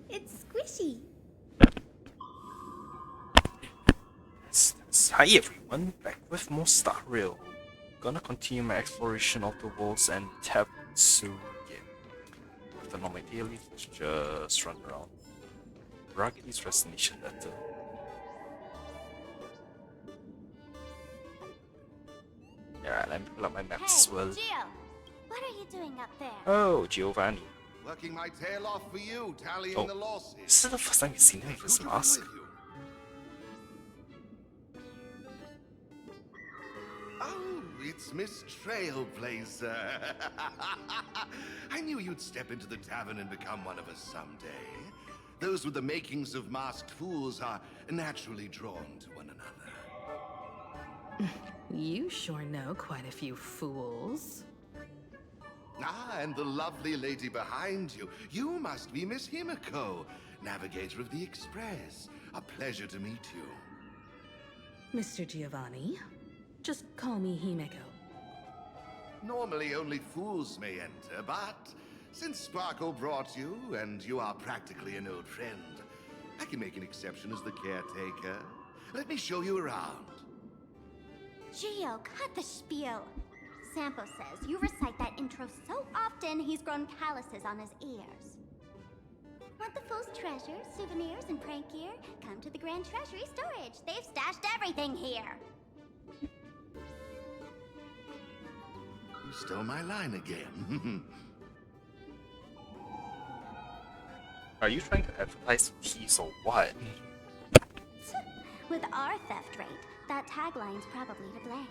It's squishy. Hi everyone, back with more Star Rail. Gonna continue my exploration of the worlds and Tavern, so yeah. After all my dailies, let's just run around. Ruggedly's Destination Letter. Yeah, let me pull up my maps as well. Gio, what are you doing up there? Oh, Giovanni. Working my tail off for you, tallying the losses. This is the first time we've seen him with his mask. Oh, it's Miss Trailblazer. I knew you'd step into the tavern and become one of us someday. Those with the makings of masked fools are naturally drawn to one another. You sure know quite a few fools. Ah, and the lovely lady behind you. You must be Miss Himiko, navigator of the Express. A pleasure to meet you. Mr. Giovanni, just call me Himeko. Normally only fools may enter, but since Sparkle brought you, and you are practically an old friend, I can make an exception as the caretaker. Let me show you around. Gio, cut the spiel. Sampo says you recite that intro so often he's grown calluses on his ears. Want the fool's treasures, souvenirs, and prank gear? Come to the Grand Treasury Storage. They've stashed everything here. You stole my line again. Are you trying to advertise thieves or what? With our theft rate, that tagline's probably to blame.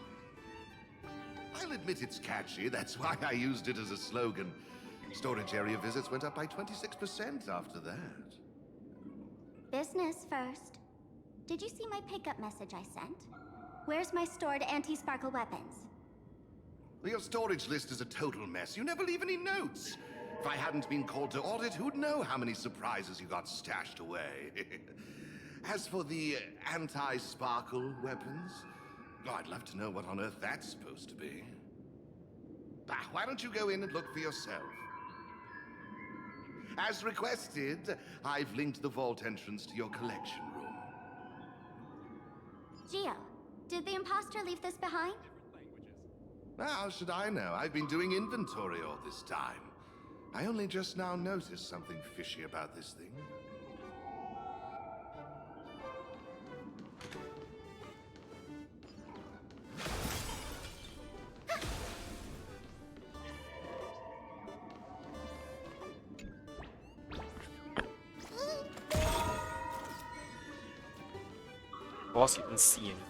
I'll admit it's catchy. That's why I used it as a slogan. Storage area visits went up by 26% after that. Business first. Did you see my pickup message I sent? Where's my stored anti-sparkle weapons? Your storage list is a total mess. You never leave any notes. If I hadn't been called to audit, who'd know how many surprises you got stashed away? As for the anti-sparkle weapons, oh, I'd love to know what on earth that's supposed to be. Why don't you go in and look for yourself? As requested, I've linked the vault entrance to your collection room. Gio, did the imposter leave this behind? How should I know? I've been doing inventory all this time. I only just now noticed something fishy about this thing. Boss even see anything.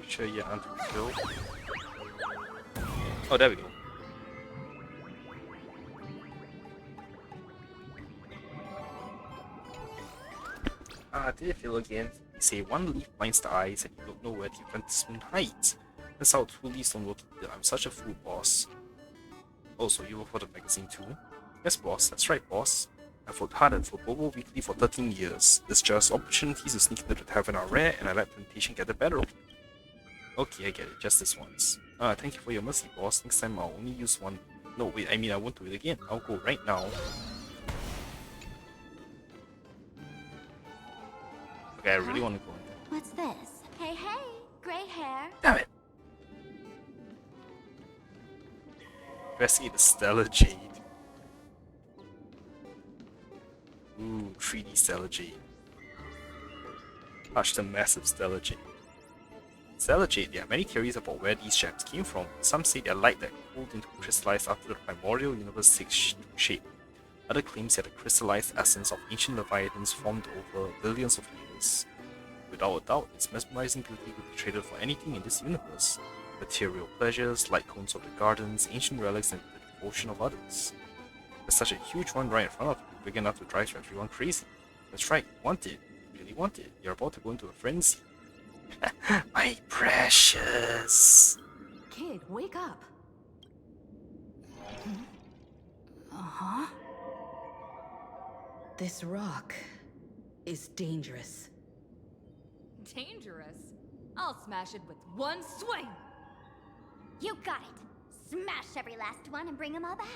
Sure, yeah, unfulfilled. Oh, there we go. Did it fail again? You say one leaf blinds the eyes and you don't know where the advertisement hides. That's how two leaves don't work either. I'm such a fool, boss. Also, you work for the magazine too? Yes, boss. That's right, boss. I've worked hard for Bobo Weekly for 13 years. It's just opportunities to sneak into the tavern are rare, and I let temptation get the better of me. Okay, I get it. Just this once. Thank you for your mercy, boss. Next time I'll only use one. No, wait, I mean I won't do it again. I'll go right now. Okay, I really want to go in there. What's this? Hey, hey, gray hair. Damn it! Investigate the Stellar Jade. Ooh, 3D Stellar Jade. Touch the massive Stellar Jade. Stellar Jade, there are many theories about where these gems came from. Some say they're light that cooled into crystallized after the primordial universe takes shape. Other claims that the crystallized essence of ancient leviathans formed over billions of years. Without a doubt, its mesmerizing beauty could be traded for anything in this universe. Material pleasures, light cones of the gardens, ancient relics, and the devotion of others. There's such a huge one right in front of you, big enough to drive everyone crazy. That's right, want it. Really want it. You're about to go into a frenzy. My precious. Kid, wake up. Uh-huh. This rock is dangerous. Dangerous? I'll smash it with one swing! You got it. smash every last one and bring them all back.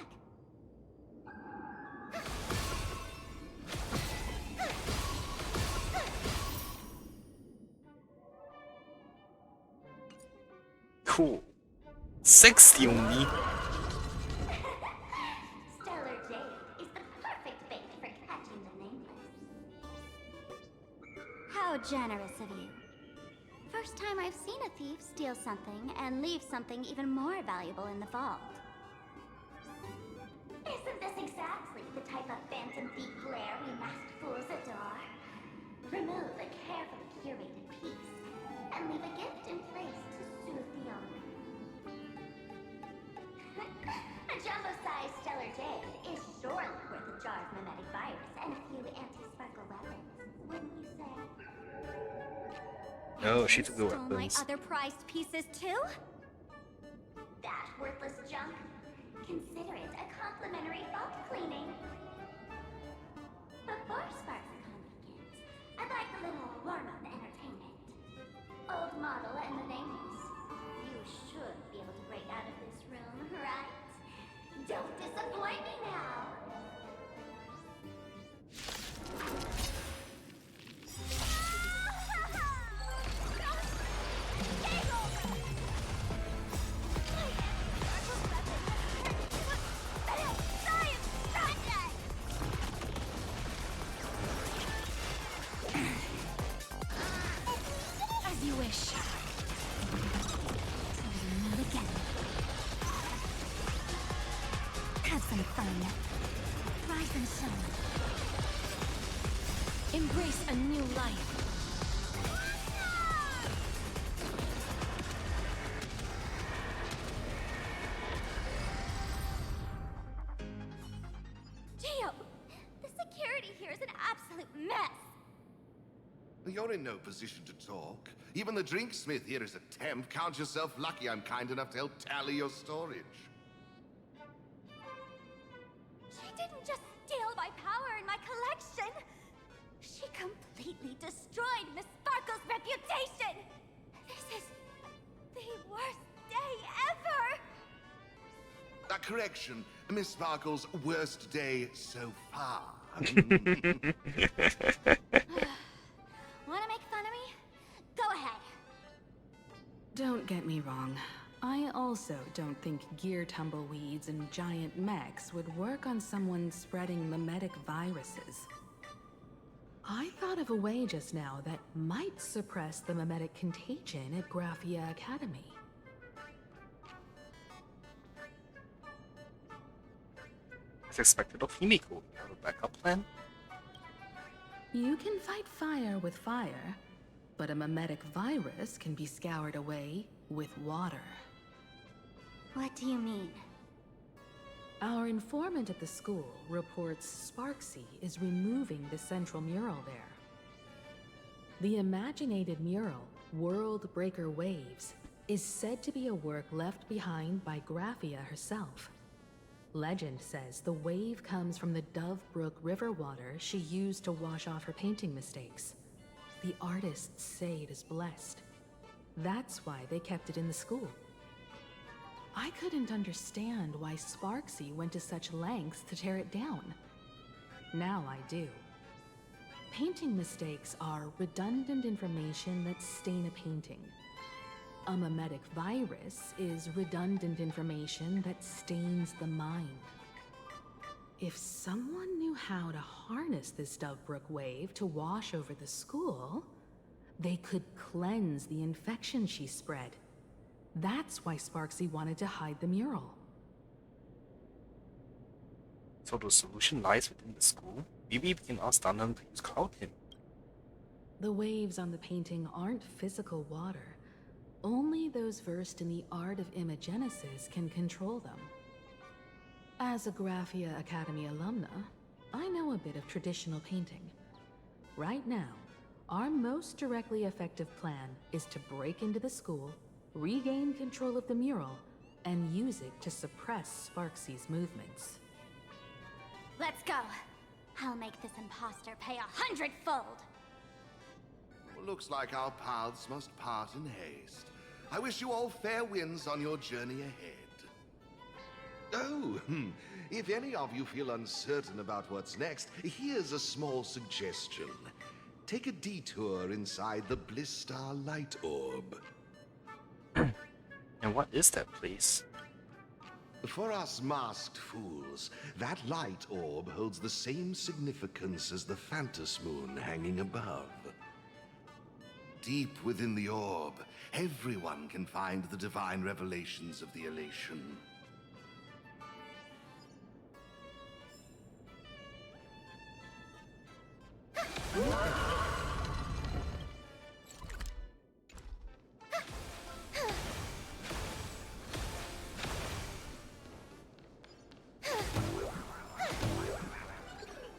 Cool. 60 only. Stellar Jade is the perfect bait for catching the nameless. How generous of you. First time I've seen a thief steal something and leave something even more valuable in the vault. Isn't this exactly the type of phantom thief glare we masked fools adore? Remove a carefully curated piece and leave a gift in place to soothe the owner. A jumbo-sized Stellar Jade is surely worth a jar of mimetic virus and a few anti-sparkle weapons, wouldn't you say? No, she took the Stole my weapons. other prized pieces too? That worthless junk? Consider it a complimentary vault cleaning. Before Sparklecon begins, I'd like a little warm-up entertainment. Old model and the nameless. You should be able to break out of this room, right? Don't disappoint me now! As you wish. Not again. Have some fun. Rise and shine. Embrace a new life. Gio, the security here is an absolute mess. You're in no position to talk. Even the drinksmith here is a temp. Count yourself lucky I'm kind enough to help tally your storage. She didn't just steal my power and my collection. She completely destroyed Miss Sparkle's reputation. This is the worst day ever. A correction, Miss Sparkle's worst day so far. Wanna make fun of me? Go ahead. Don't get me wrong. I also don't think gear tumbleweeds and giant mechs would work on someone spreading mimetic viruses. I thought of a way just now that might suppress the mimetic contagion at Graphia Academy. As expected of Himiko, you have a backup plan? You can fight fire with fire, but a mimetic virus can be scoured away with water. What do you mean? Our informant at the school reports Sparksy is removing the central mural there. The imaginated mural, World Breaker Waves, is said to be a work left behind by Graphia herself. Legend says the wave comes from the Dove Brook river water she used to wash off her painting mistakes. The artists say it is blessed. That's why they kept it in the school. I couldn't understand why Sparksy went to such lengths to tear it down. Now I do. Painting mistakes are redundant information that stain a painting. A mimetic virus is redundant information that stains the mind. If someone knew how to harness this Dovebrook wave to wash over the school, they could cleanse the infection she spread. That's why Sparksy wanted to hide the mural. So the solution lies within the school? Maybe we can ask Dunham to use Cloud Him. The waves on the painting aren't physical water. Only those versed in the art of imagenesis can control them. As a Graphia Academy alumna, I know a bit of traditional painting. Right now, our most directly effective plan is to break into the school, regain control of the mural, and use it to suppress Sparksy's movements. Let's go. I'll make this imposter pay 100-fold. Looks like our paths must part in haste. I wish you all fair winds on your journey ahead. If any of you feel uncertain about what's next, here's a small suggestion. Take a detour inside the Blistar Light Orb. And what is that place? For us masked fools, that light orb holds the same significance as the Phantos Moon hanging above. Deep within the orb, everyone can find the divine revelations of the elation.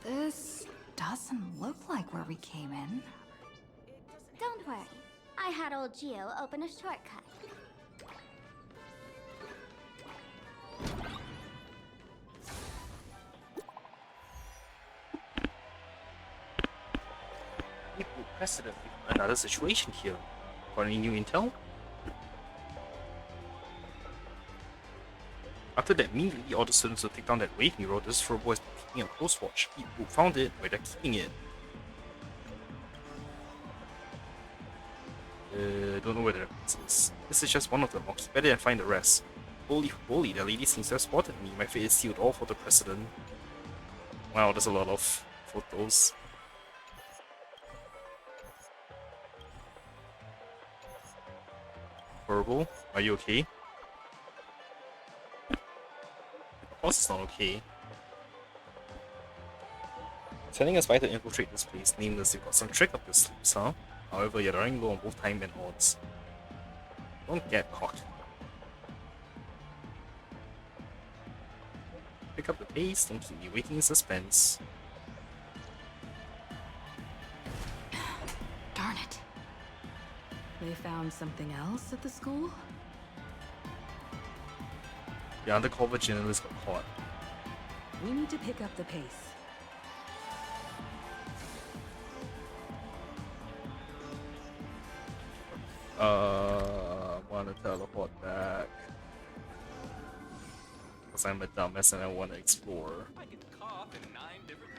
This doesn't look like where we came in. Don't worry. I had old Geo open a shortcut. Equal precedent with another situation here. Got any new intel? After that, immediately all the students will take down that wave mirror. This robot is keeping a close watch. People found it, where they're keeping it. Don't know where the rest is. This is just one of them. I'll keep at it and find the rest. Holy holy, the lady seems to have spotted me. My fate is sealed all for the president. Wow, there's a lot of photos. Horrible, are you okay? Of course it's not okay. Telling us why to infiltrate this place, nameless, you've got some trick up your sleeves, huh? However, you're running low on both time and odds. Don't get caught. Pick up the pace, don't keep me waiting in suspense. Darn it. They found something else at the school? The undercover journalist got caught. We need to pick up the pace. Wanna teleport back. Because I'm a dumbass and I wanna explore. I can cough in 9 different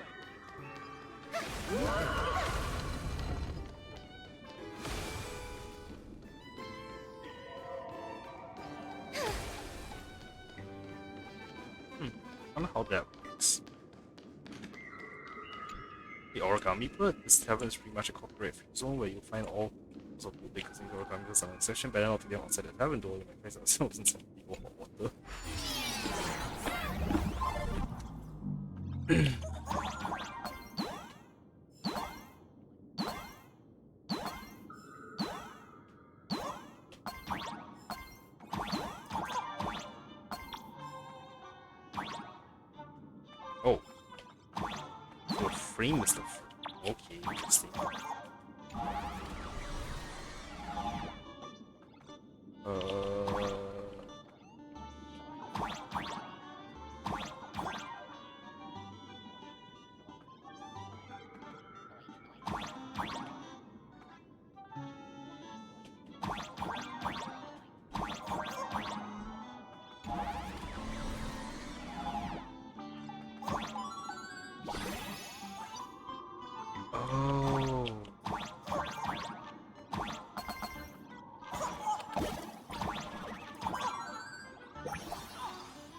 I wonder how that works. The origami bird. This tavern is pretty much a copyright free zone where you'll find all sorts of bootleggers and origami birds on a session. Better not to them outside the tavern door. You might find ourselves in some people hot water. Oh. What frame is the okay, interesting. Oh.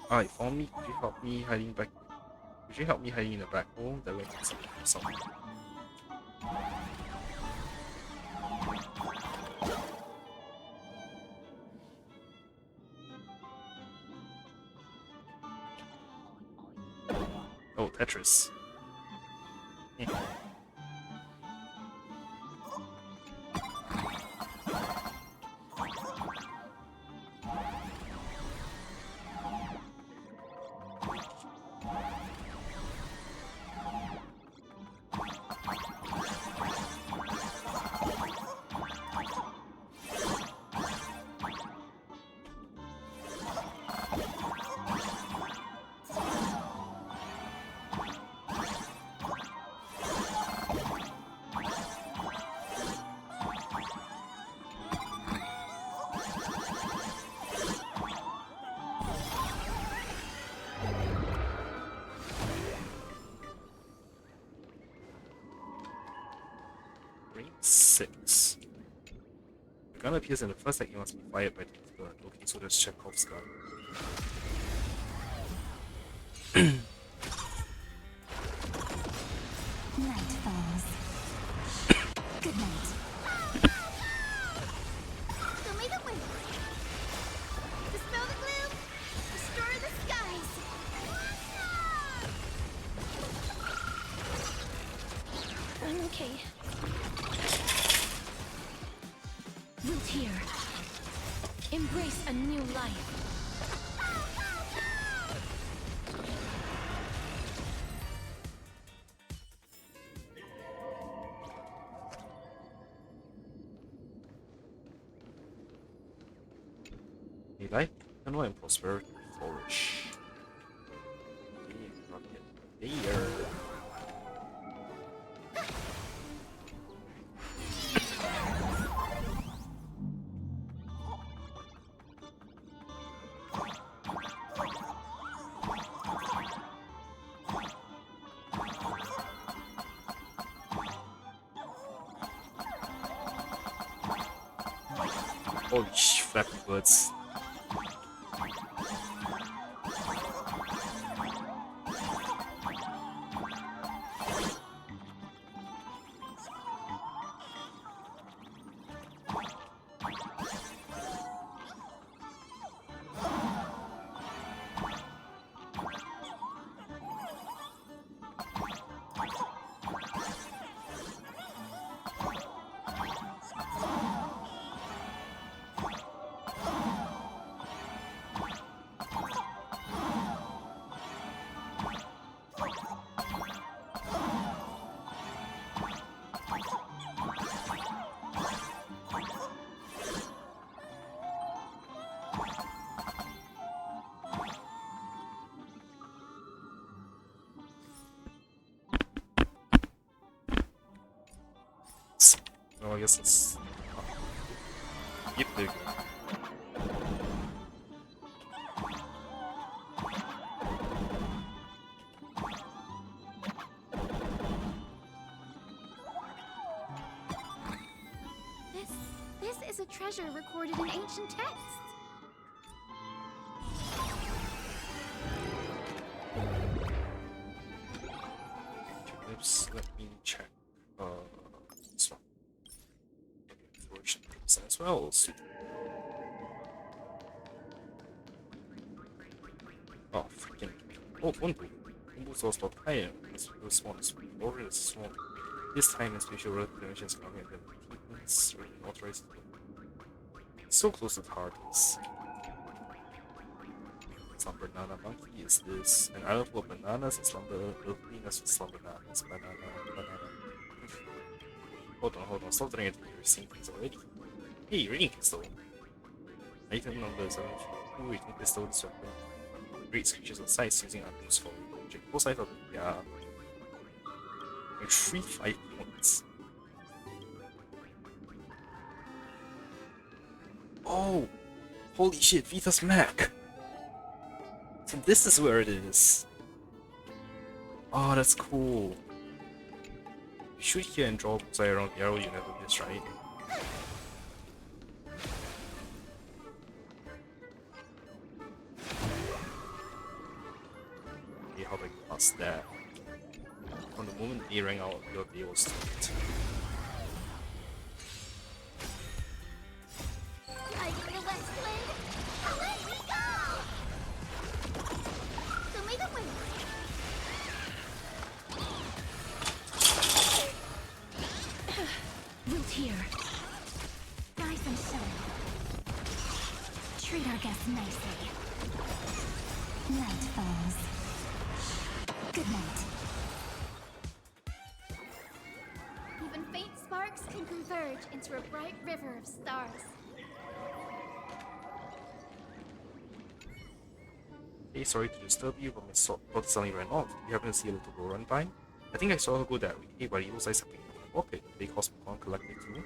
Alright, for me, could you help me hiding back? Could you help me hiding in the back hole? That way I can see something. Oh, Tetris. Yeah. Grade 6. The gun appears in the first act, it must be fired by the burn. Okay, so that's Chekhov's gun. Night falls. Good night. Show me the wind. Dispel the gloom. Destroy the skies. I'm okay. Root here. Embrace a new life. May life, eternal, and prosperity flourish. Okay, not yet there. Holy flappy birds. Oh, I guess it's. Yep, there you go. This is a treasure recorded in ancient texts. Oops, let me check. This one. Exploration tips as well. So. Oh, freaking. Oh, Bunbu. Bunbu's also higher. This one is already small. This time in special recognitions coming and achievements really authorized. So close to Hardest. Some banana monkey is this. An island full of bananas and slumber earthliness with some bananas. Banana. Hold on. Stop doing it. You're seeing things already. Hey, reading pistol. Item number 72. Reading pistol is weapon. Great creatures of size using items for object. Both sides of the Retrieve 5 points. Oh! Holy shit, Vita's Mac! So this is where it is. Oh, that's cool. Shoot here and draw bullseye around the arrow, you never miss, right? Okay, how do I pass that? From the moment they rang out, your day was stopped. Like the west wind, away we go! Show me the wind. Root here. Rise and shine. Treat our guests nicely. Night falls. Good night. Even faint sparks can converge into a bright river of stars. Hey, sorry to disturb you, but my thought suddenly ran off. You happen to see a little girl run by? I think I saw her go that way. Hey buddy, looks like something in my pocket. They cost me one collected too.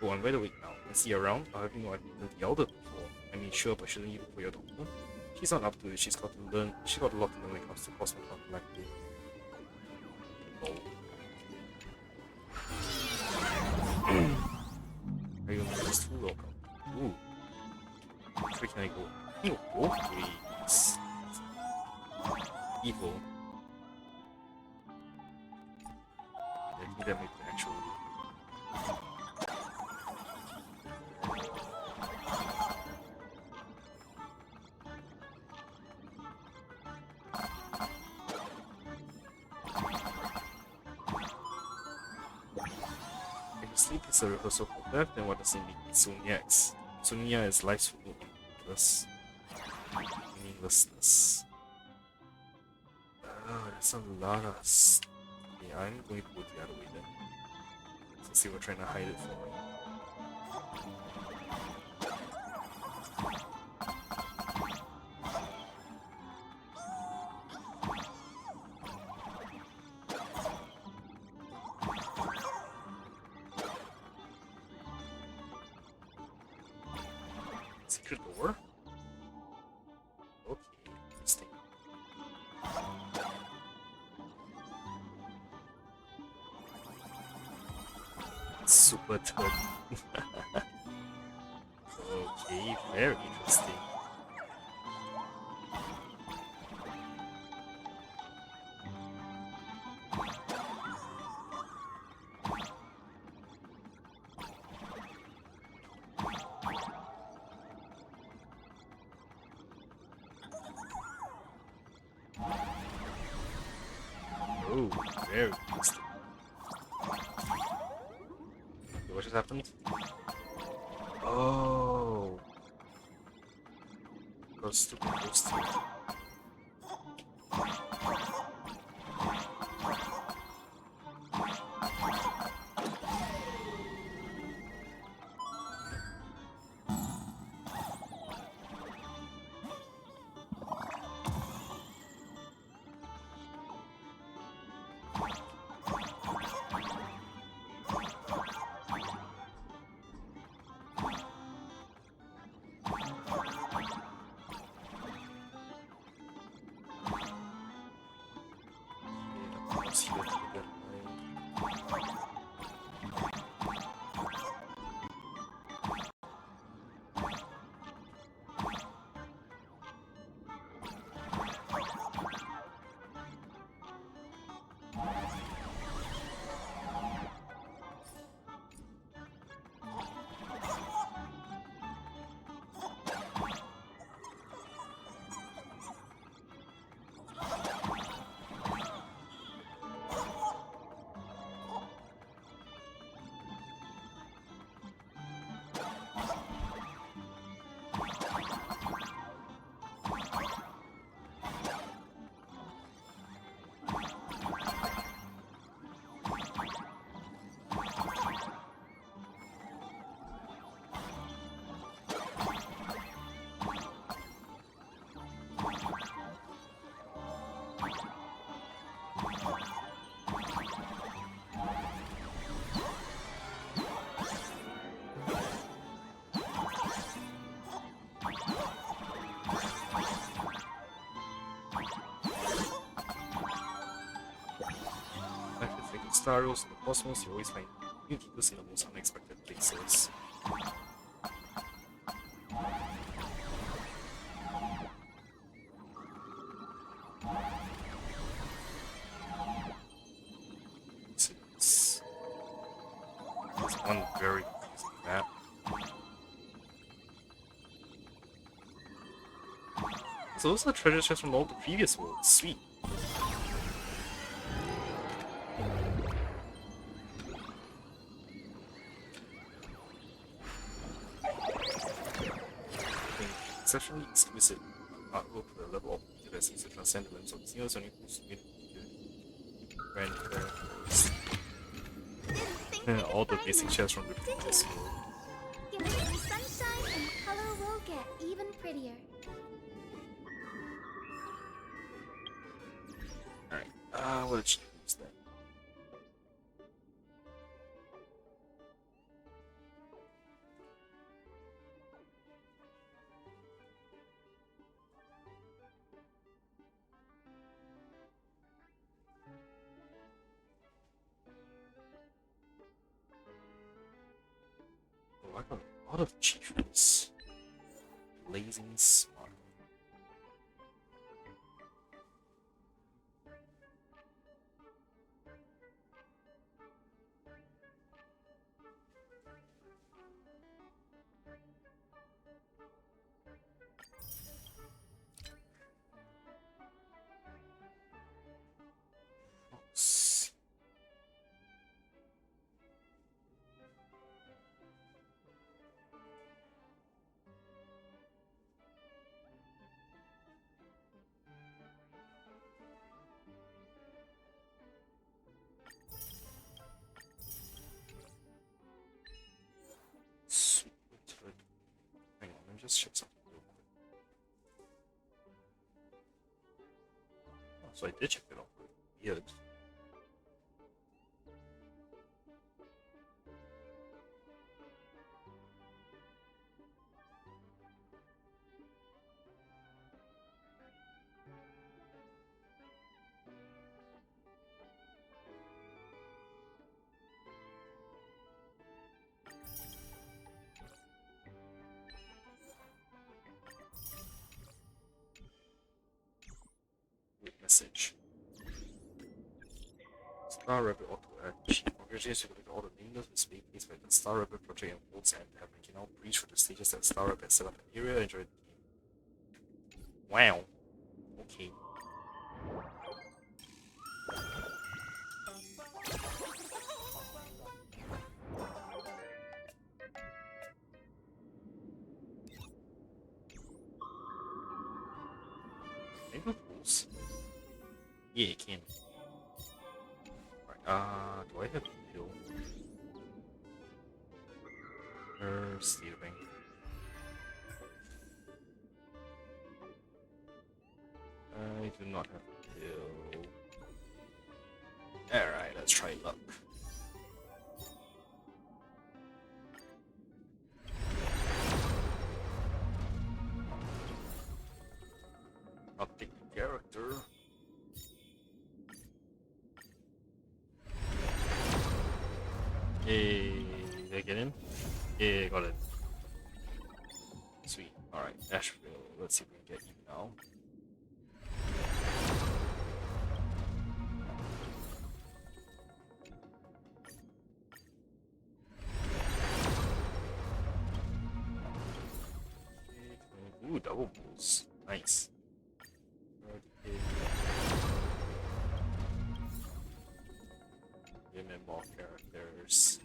Oh, I'm wide awake now. I see you around. I have no idea the elder before. I mean, sure, but shouldn't you look for your doctor? She's not up to it. She's got to learn. She got a lot to learn when it comes to cosmic collecting. Oh. Are you on this too? Welcome. Ooh. Where can I go? Ew, both ways. Evil. I think that might be actually. If sleep is a rehearsal for death, then what does it mean? Insomniacs. Insomnia is life's meaninglessness. There's a lot of yeah, I'm going to go the other way then. Since they were trying to hide it from me. Secret door? Okay, interesting. Super turn. Okay, very interesting. Oh, very interesting. What just happened? Oh. Those stupid ghosts. Stars in the cosmos, you always find new details in the most unexpected places. It's one very confusing map. So those are treasure chests from all the previous worlds. Sweet. Exceptionally exquisite artwork for the level of detail that seems to transcend the limbs of seniors and equals to grand all the basic chests from the previous world. Give it some sunshine and color will get even prettier. Alright, what did she use then? of achievements. Blazing Smart. Hang on, let me just check something real quick. Oh, so I did check it out. Weird. Message. Star Rebel Auto Action. Congratulations, you got all the nameless with space please by the Star Rebel project unfolds and Tavern. You can now breach through the stages that Star Rebel set up an area. Enjoy the game. Wow. Okay. Maybe rules. Yeah, it can. Right, do I have a pill? Stealing. I do not have a pill. Alright, let's try luck. I'll pick the character. Hey, did I get in? Yeah, got it. Sweet. Alright, Asheville. Let's see if we can get you now. Ooh, double bulls. Nice. Give me more characters.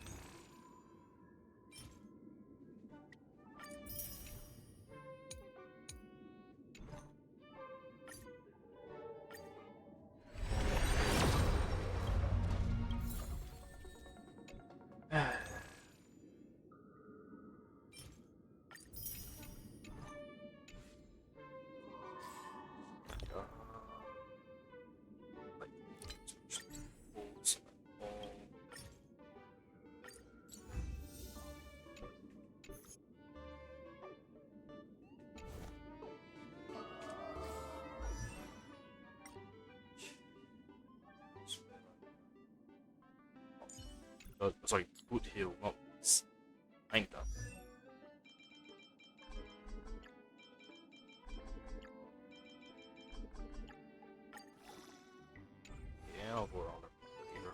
Sorry, Boot Hill, not Ainda. Yeah, I'll go around here.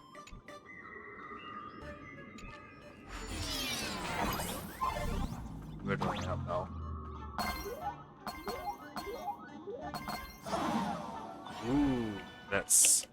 Where do I have now? Ooh, that's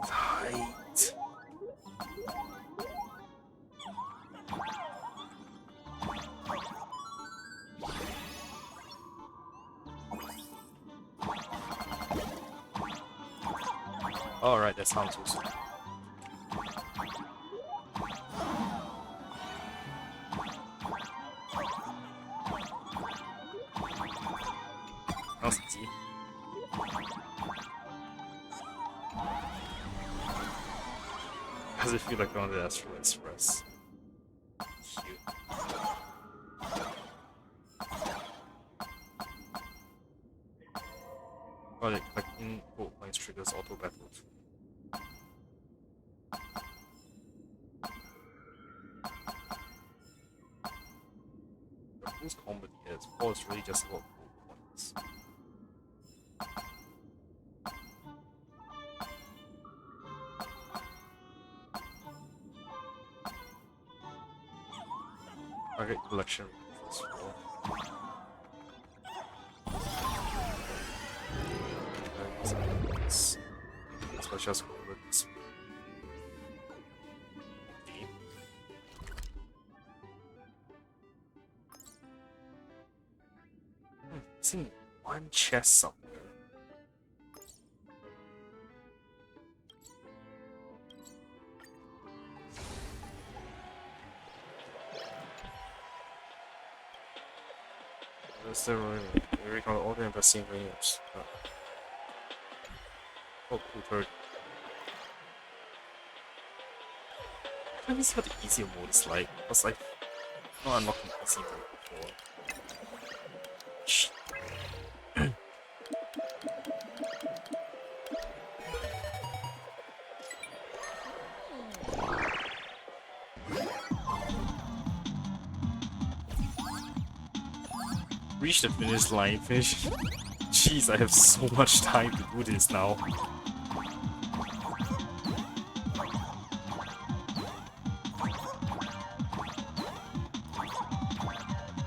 tight. Alright, that sounds awesome. Sounds easy. Does it feel like going to the Astral Express? Cute. Got it, collecting gold points triggers auto battle too. Whose comedy is? Or it's really just about gold points. Target collection first of all. So just go with this. Seeing one chest somewhere. Is there really? We recall all the investing rings. Oh, cool turd. Let me see what the easier mode is like. Because I know I'm not an easy mode before. Shh. Reach the finish line, finish. Jeez, I have so much time to do this now.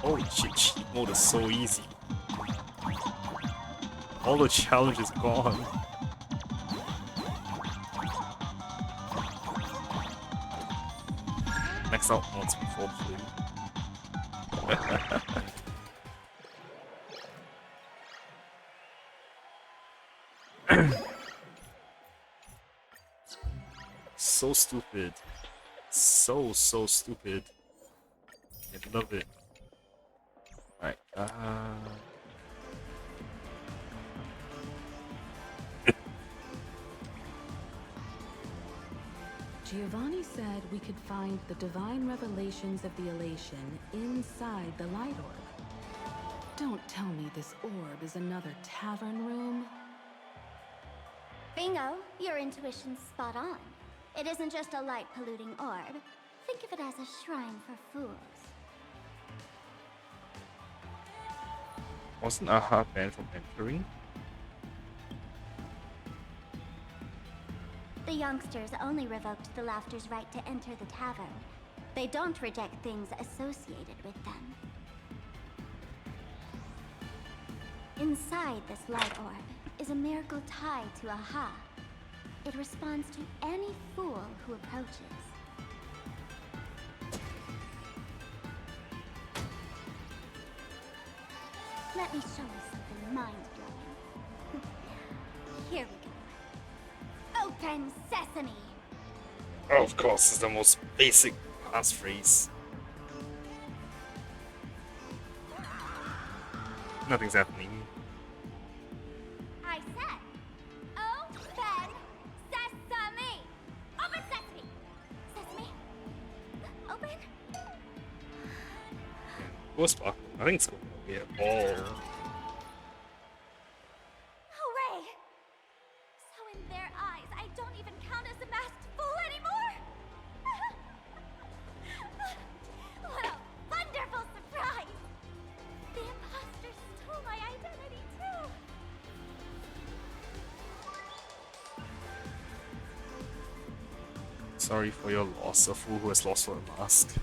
Holy shit, cheat mode is so easy. All the challenge is gone. Max out once before play. So stupid. So stupid. I love it. Alright, Giovanni said we could find the divine revelations of the elation inside the light orb. Don't tell me this orb is another tavern room. Bingo, your intuition's spot on. It isn't just a light-polluting orb. Think of it as a shrine for fools. wasn't Aha banned from entering? The youngsters only revoked the Laughter's right to enter the tavern. They don't reject things associated with them. Inside this light orb is a miracle tied to Aha. It responds to any fool who approaches. Let me show you something mind-blowing. Here we go. Open sesame! Oh, of course, it's the most basic passphrase. Nothing's happening. I said, open sesame! Open sesame! Sesame? Open? What's sparkle? I think it's going to be a ball. Hooray! So in their eyes, I don't even count as a masked fool anymore? What a wonderful surprise! The imposter stole my identity too! Sorry for your loss, a fool who has lost for a mask.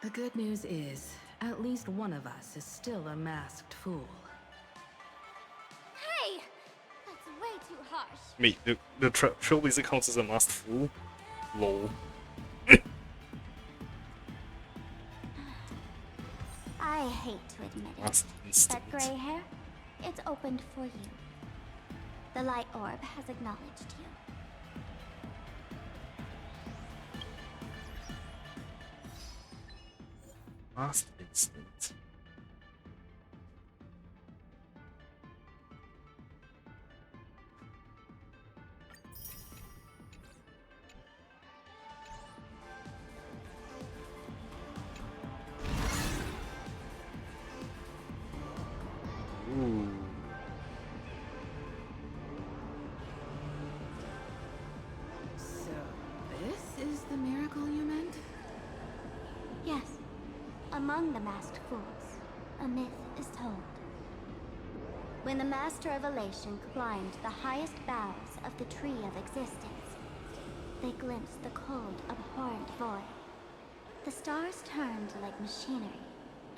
The good news is, at least one of us is still a masked fool. Hey! That's way too harsh. Wait, the trailblazer counts as a masked fool? Lol. I hate to admit it, Masked but instinct. gray hair, it's opened for you. The light orb has acknowledged you. Last instant. Ooh. So, this is the miracle you meant? Yes. Among the masked fools, a myth is told. When the Master of Elation climbed the highest boughs of the Tree of Existence, they glimpsed the cold, abhorrent void. The stars turned like machinery,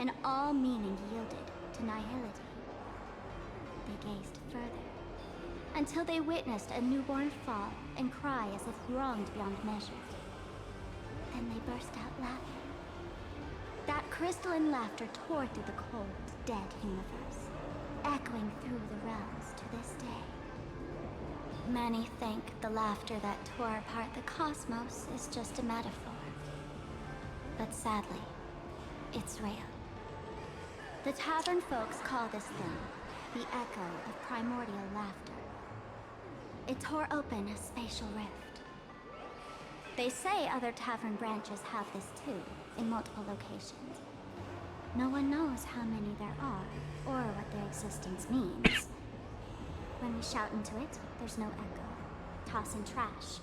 and all meaning yielded to nihility. They gazed further, until they witnessed a newborn fall and cry as if wronged beyond measure. Then they burst out laughing. That crystalline laughter tore through the cold, dead universe, echoing through the realms to this day. Many think the laughter that tore apart the cosmos is just a metaphor. But sadly, it's real. The Tavern folks call this thing the echo of primordial laughter. It tore open a spatial rift. They say other Tavern branches have this too, in multiple locations. No one knows how many there are, or what their existence means. When we shout into it, there's no echo. Toss in trash,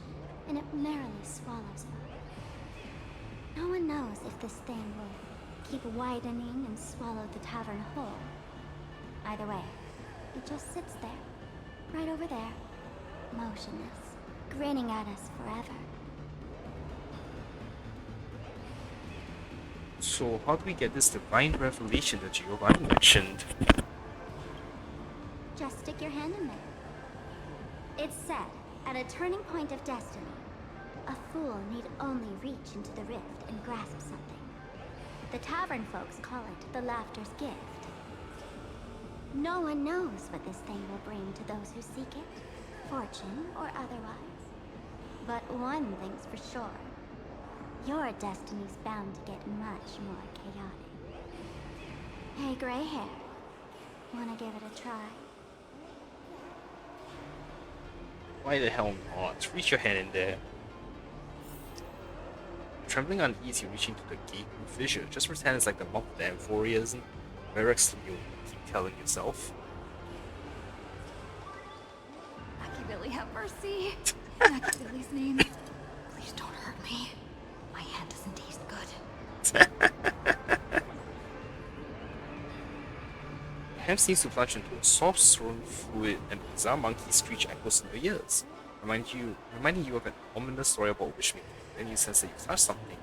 and it merrily swallows it up. No one knows if this thing will keep widening and swallow the Tavern whole. Either way, it just sits there, right over there, motionless, grinning at us forever. So how do we get this divine revelation that Giovanni mentioned? Just stick your hand in there. It's said, at a turning point of destiny, a fool need only reach into the rift and grasp something. The Tavern folks call it the Laughter's Gift. No one knows what this thing will bring to those who seek it, fortune or otherwise. But one thing's for sure. Your destiny's bound to get much more chaotic. Hey, gray hair. Wanna give it a try? Why the hell not? Reach your hand in there. Trembling uneasy, reaching to the gate-proof fissure. Just pretend it's like the mouth of the Amphorias and Merrick's you'll keep telling yourself. Machiavelli, have mercy. Machiavelli's name. Please don't hurt me. My hand doesn't taste good. Ham seems to plunge into a soft, swirling fluid, and bizarre monkey screech echoes in your ears, reminding you of an ominous story about wishmaking. Then you sense that you touch something.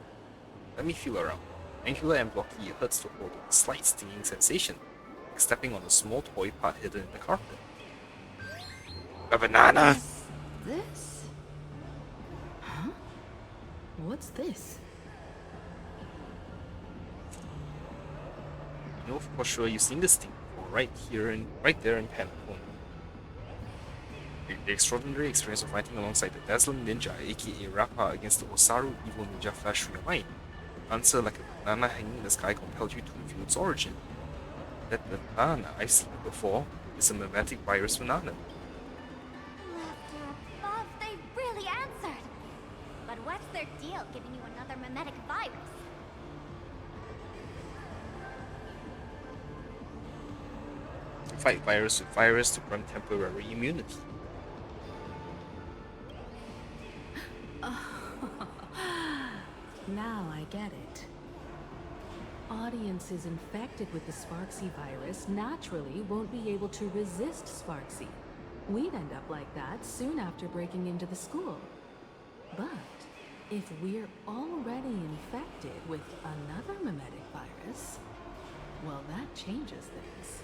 Let me feel around. Angular and blocky, it hurts to hold a slight stinging sensation, like stepping on a small toy part hidden in the carpet. A banana! This? Huh? What's this? You know for sure you've seen this thing before, right there in Pantone. The extraordinary experience of fighting alongside the dazzling ninja, aka Rappa, against the Osaru evil ninja flashed through your mind. Answer like a banana hanging in the sky compelled you to reveal its origin. That banana, I've seen it before, is a mimetic virus banana. Laughter above, they really answered! But what's their deal giving you another mimetic virus? Fight virus with virus to grant temporary immunity. Now I get it. Audiences infected with the Sparksy virus naturally won't be able to resist Sparksy. We'd end up like that soon after breaking into the school. But if we're already infected with another mimetic virus, well, that changes things.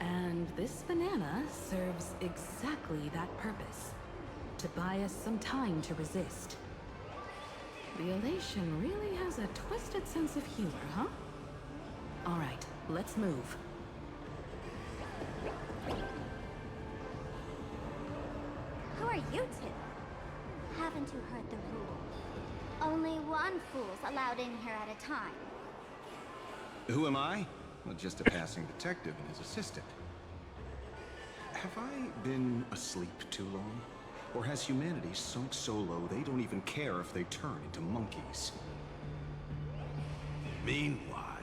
And this banana serves exactly that purpose. To buy us some time to resist. The Elation really has a twisted sense of humor, huh? Alright, let's move. You two. Haven't you heard the rule? Only one fool's allowed in here at a time. Who am I? Well, just a passing detective and his assistant. Have I been asleep too long? Or has humanity sunk so low they don't even care if they turn into monkeys? Meanwhile,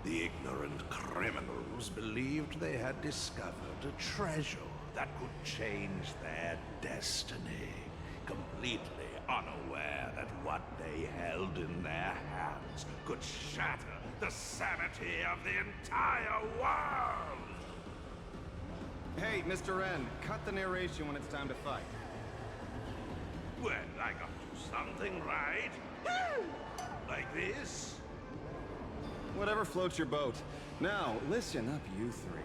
the ignorant criminals believed they had discovered a treasure that could change their destiny, completely unaware that what they held in their hands could shatter the sanity of the entire world! Hey, Mr. N, cut the narration when it's time to fight. Well, I got to do something right. Like this. Whatever floats your boat. Now, listen up, you three.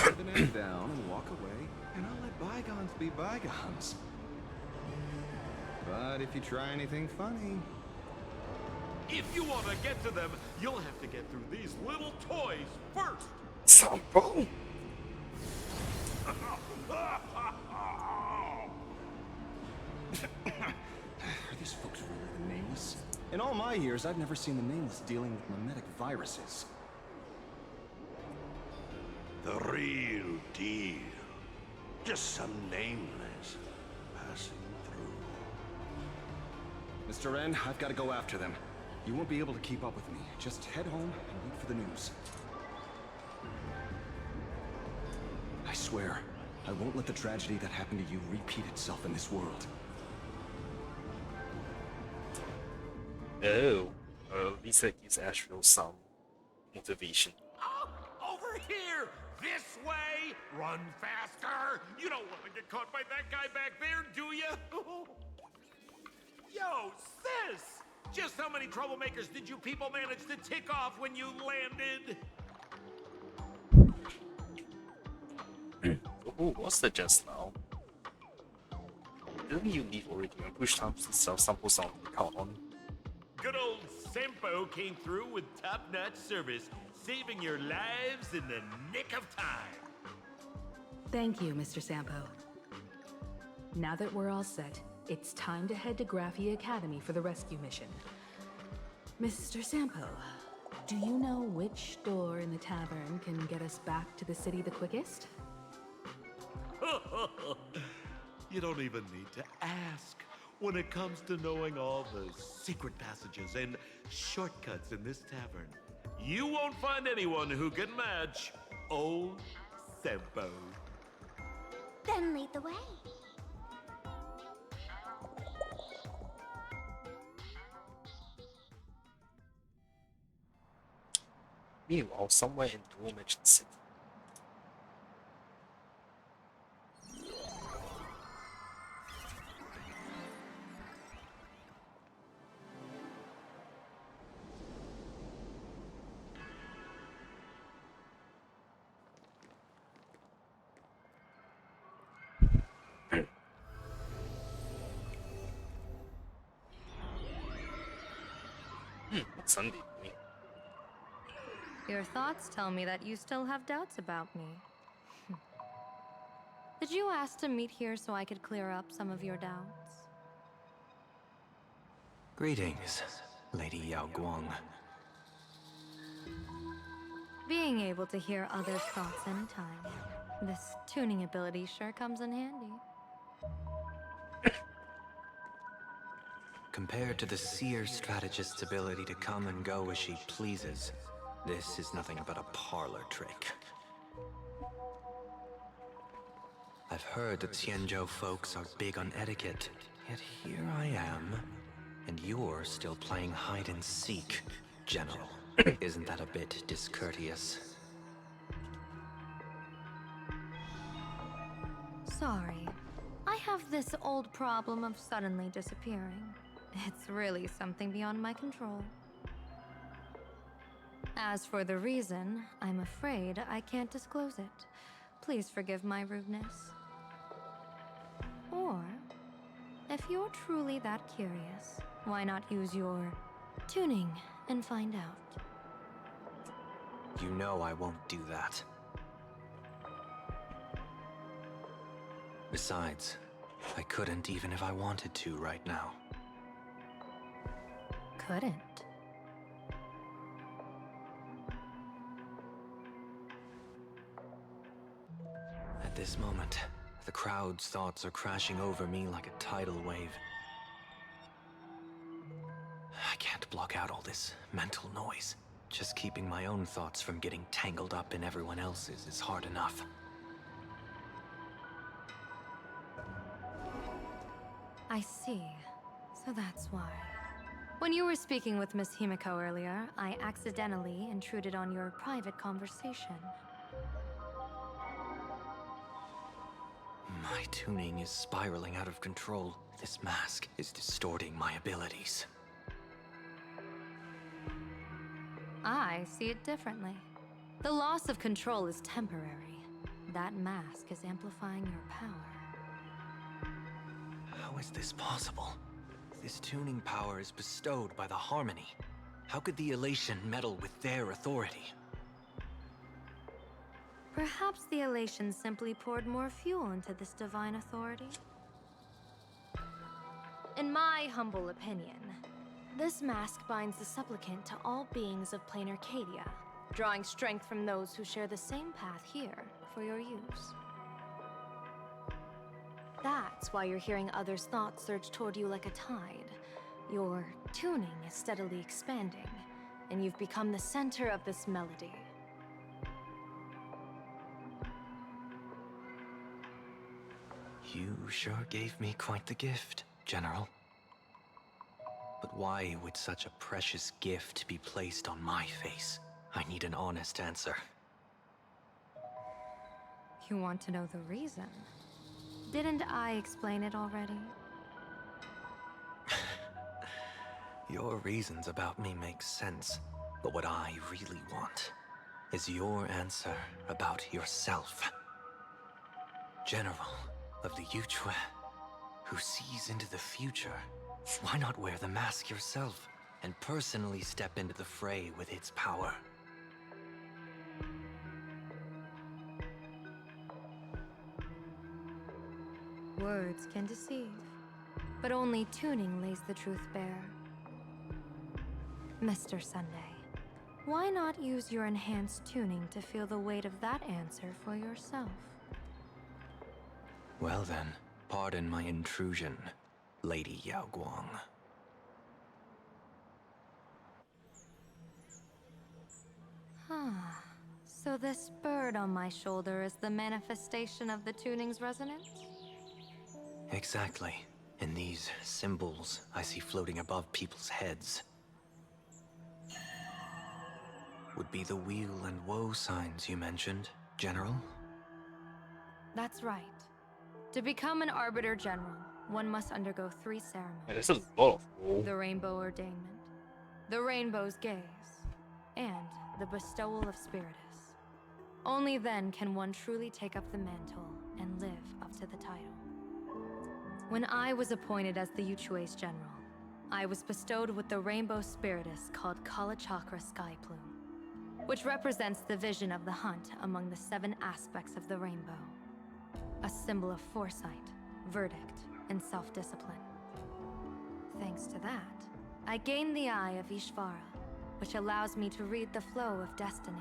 Put the name down and walk away, and I'll let bygones be bygones. But if you try anything funny... If you want to get to them, you'll have to get through these little toys first. Sample. Are these folks really the Nameless? In all my years, I've never seen the Nameless dealing with mimetic viruses. The real deal. Just some nameless passing through. Mr. N, I've got to go after them. You won't be able to keep up with me. Just head home and wait for the news. I swear, I won't let the tragedy that happened to you repeat itself in this world. Oh. Lisa gives Asheville some motivation. Oh, over here! This way! Run faster! You don't want to get caught by that guy back there, do you? Yo, sis! Just how many troublemakers did you people manage to tick off when you landed? So who was that just now? Didn't you leave already and push time to sell samples on the count on? Good old Sempo came through with top-notch service, saving your lives in the nick of time. Thank you, Mr. Sampo. Now that we're all set, it's time to head to Graphia Academy for the rescue mission. Mr. Sampo, do you know which door in the tavern can get us back to the city the quickest? You don't even need to ask. When it comes to knowing all the secret passages and shortcuts in this tavern, you won't find anyone who can match old Sempo. Then lead the way. Meanwhile, somewhere in Dormage City. What's Sunday doing? Your thoughts tell me that you still have doubts about me. Did you ask to meet here so I could clear up some of your doubts? Greetings, Lady Yao Guang. Being able to hear others' thoughts anytime. This tuning ability sure comes in handy. Compared to the seer strategist's ability to come and go as she pleases, this is nothing but a parlor trick. I've heard that Xianzhou folks are big on etiquette, yet here I am, and you're still playing hide and seek, General. Isn't that a bit discourteous? Sorry. I have this old problem of suddenly disappearing. It's really something beyond my control. As for the reason, I'm afraid I can't disclose it. Please forgive my rudeness. Or, if you're truly that curious, why not use your tuning and find out? You know I won't do that. Besides, I couldn't even if I wanted to right now. Couldn't. At this moment, the crowd's thoughts are crashing over me like a tidal wave. I can't block out all this mental noise. Just keeping my own thoughts from getting tangled up in everyone else's is hard enough. I see. So that's why. When you were speaking with Miss Himiko earlier, I accidentally intruded on your private conversation. My tuning is spiraling out of control. This mask is distorting my abilities. I see it differently. The loss of control is temporary. That mask is amplifying your power. How is this possible? This tuning power is bestowed by the Harmony. How could the Elation meddle with their authority? Perhaps the Elation simply poured more fuel into this divine authority? In my humble opinion, this mask binds the supplicant to all beings of plain Arcadia, drawing strength from those who share the same path here for your use. That's why you're hearing others' thoughts surge toward you like a tide. Your tuning is steadily expanding, and you've become the center of this melody. You sure gave me quite the gift, General. But why would such a precious gift be placed on my face? I need an honest answer. You want to know the reason? Didn't I explain it already? Your reasons about me make sense, but what I really want is your answer about yourself. General of the Yuchue, who sees into the future. Why not wear the mask yourself and personally step into the fray with its power? Words can deceive, but only tuning lays the truth bare. Mr. Sunday, why not use your enhanced tuning to feel the weight of that answer for yourself? Well then, pardon my intrusion, Lady Yao Guang. So this bird on my shoulder is the manifestation of the tuning's resonance? Exactly. And these symbols I see floating above people's heads would be the wheel and woe signs you mentioned, General? That's right. To become an Arbiter General, one must undergo 3 ceremonies. Yeah, there's a lot of woe. The Rainbow Ordainment, the Rainbow's Gaze, and the Bestowal of Spiritus. Only then can one truly take up the mantle and live up to the title. When I was appointed as the Yuchue's general, I was bestowed with the Rainbow Spiritus called Kalachakra Sky Plume, which represents the vision of the hunt among the 7 aspects of the rainbow. A symbol of foresight, verdict, and self-discipline. Thanks to that, I gained the Eye of Ishvara, which allows me to read the flow of destiny.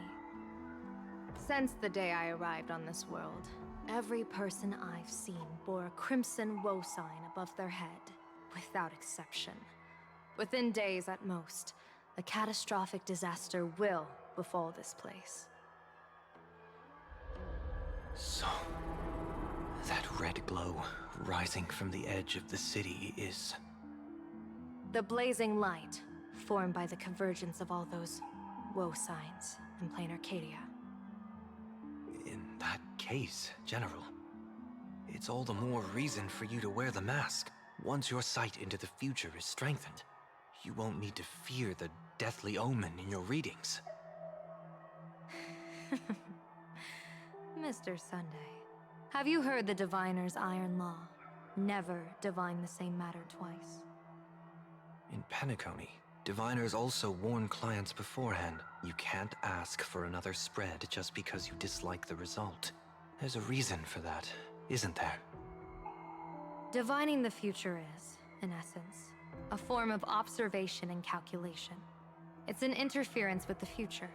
Since the day I arrived on this world, every person I've seen bore a crimson woe sign above their head, without exception. Within days at most, a catastrophic disaster will befall this place. So, that red glow rising from the edge of the city is... The blazing light, formed by the convergence of all those woe signs in plain Arcadia. In that case, General, it's all the more reason for you to wear the mask. Once your sight into the future is strengthened, you won't need to fear the deathly omen in your readings. Mr. Sunday, have you heard the Diviner's iron law? Never divine the same matter twice. In Penacony, diviners also warn clients beforehand. You can't ask for another spread just because you dislike the result. There's a reason for that, isn't there? Divining the future is, in essence, a form of observation and calculation. It's an interference with the future.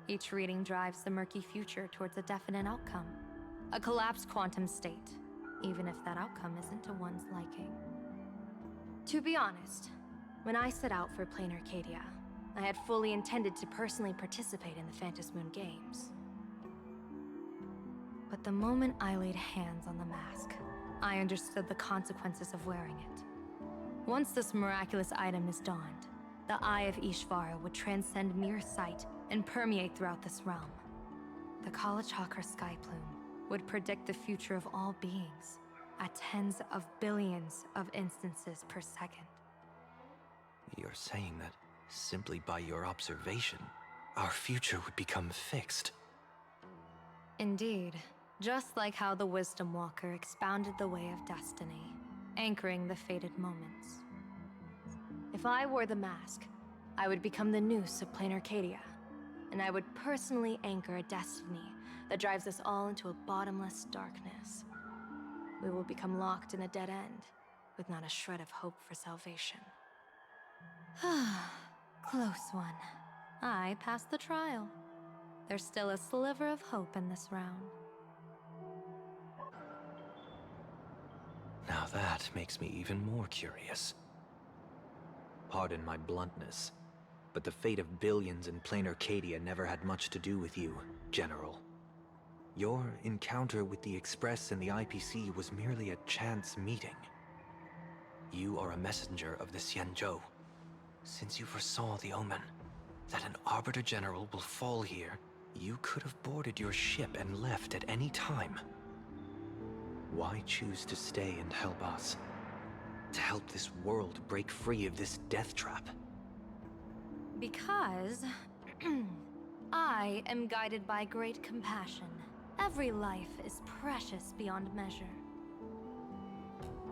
Each reading drives the murky future towards a definite outcome, a collapsed quantum state, even if that outcome isn't to one's liking. To be honest, when I set out for Plain Arcadia, I had fully intended to personally participate in the Phantom Moon Games. But the moment I laid hands on the mask, I understood the consequences of wearing it. Once this miraculous item is donned, the Eye of Ishvara would transcend mere sight and permeate throughout this realm. The Kalachakra sky plume would predict the future of all beings at tens of billions of instances per second. You're saying that simply by your observation, our future would become fixed. Indeed, just like how the Wisdom Walker expounded the way of destiny, anchoring the fated moments. If I wore the mask, I would become the noose of Plain Arcadia, and I would personally anchor a destiny that drives us all into a bottomless darkness. We will become locked in a dead end, with not a shred of hope for salvation. Close one. I passed the trial. There's still a sliver of hope in this round. Now that makes me even more curious. Pardon my bluntness, but the fate of billions in Plain Arcadia never had much to do with you, General. Your encounter with the Express and the IPC was merely a chance meeting. You are a messenger of the Xianzhou. Since you foresaw the omen, that an Arbiter General will fall here, you could have boarded your ship and left at any time. Why choose to stay and help us? To help this world break free of this death trap? Because I am guided by great compassion. Every life is precious beyond measure.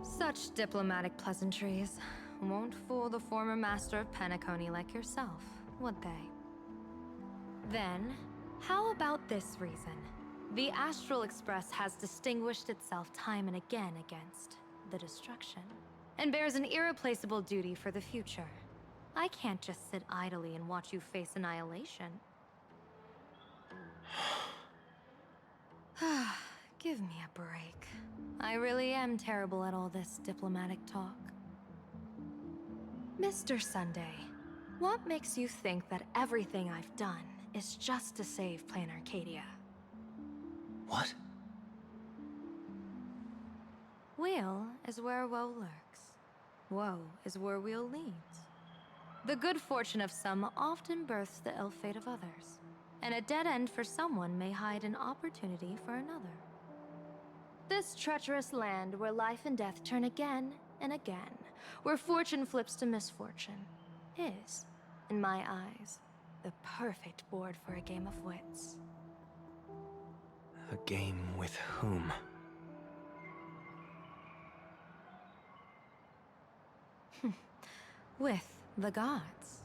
Such diplomatic pleasantries won't fool the former master of Penacony like yourself, would they? Then, how about this reason? The Astral Express has distinguished itself time and again against the destruction, and bears an irreplaceable duty for the future. I can't just sit idly and watch you face annihilation. Give me a break. I really am terrible at all this diplomatic talk. Mr. Sunday, what makes you think that everything I've done is just to save Plain Arcadia? What? Weal is where woe lurks. Woe is where weal leads. The good fortune of some often births the ill fate of others, and a dead end for someone may hide an opportunity for another. This treacherous land where life and death turn again and again, where fortune flips to misfortune, is, in my eyes, the perfect board for a game of wits. A game with whom? With the gods.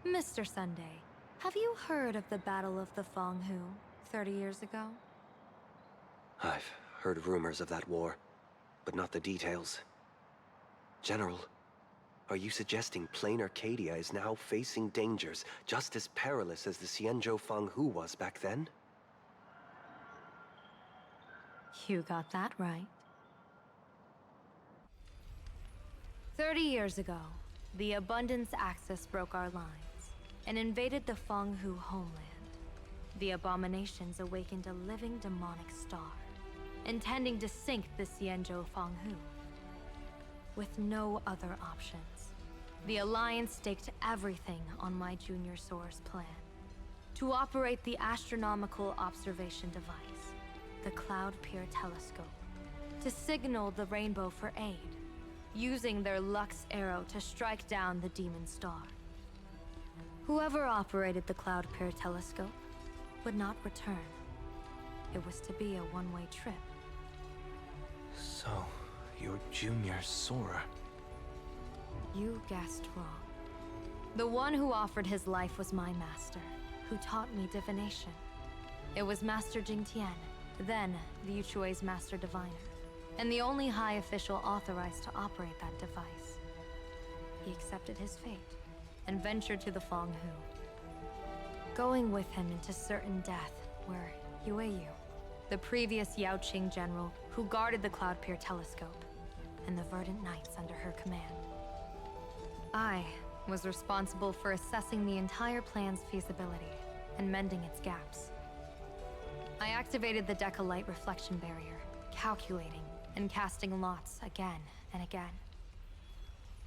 Mr. Sunday, have you heard of the Battle of the Fong Hu 30 years ago? I've heard rumors of that war, but not the details. General, are you suggesting Plain Arcadia is now facing dangers just as perilous as the Xianzhou Fang Hu was back then? You got that right. 30 years ago, the Abundance Axis broke our lines and invaded the Fang Hu homeland. The abominations awakened a living demonic star, intending to sink the Xianzhou Fang Hu. With no other options, the Alliance staked everything on my Junior Soar's plan to operate the astronomical observation device, the Cloud Pier Telescope, to signal the Rainbow for aid, using their Lux arrow to strike down the Demon Star. Whoever operated the Cloud Pier Telescope would not return. It was to be a one-way trip. So, you're Junior Soar. You guessed wrong. The one who offered his life was my master, who taught me divination. It was Master Jing Tian, then the Yuchui's Master Diviner. and the only high official authorized to operate that device. He accepted his fate and ventured to the Fong Hu, going with him into certain death were Yueyu, the previous Yaoqing general who guarded the Cloudpeer telescope, and the Verdant Knights under her command. I was responsible for assessing the entire plan's feasibility and mending its gaps. I activated the Deca light reflection barrier, calculating and casting lots again and again.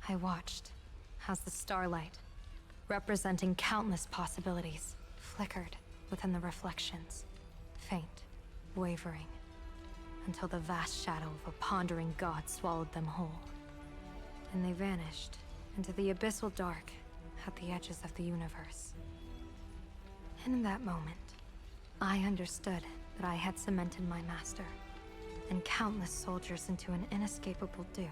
I watched as the starlight, representing countless possibilities, flickered within the reflections, faint, wavering, until the vast shadow of a pondering god swallowed them whole. And they vanished into the abyssal dark at the edges of the universe. And in that moment, I understood that I had cemented my master and countless soldiers into an inescapable doom.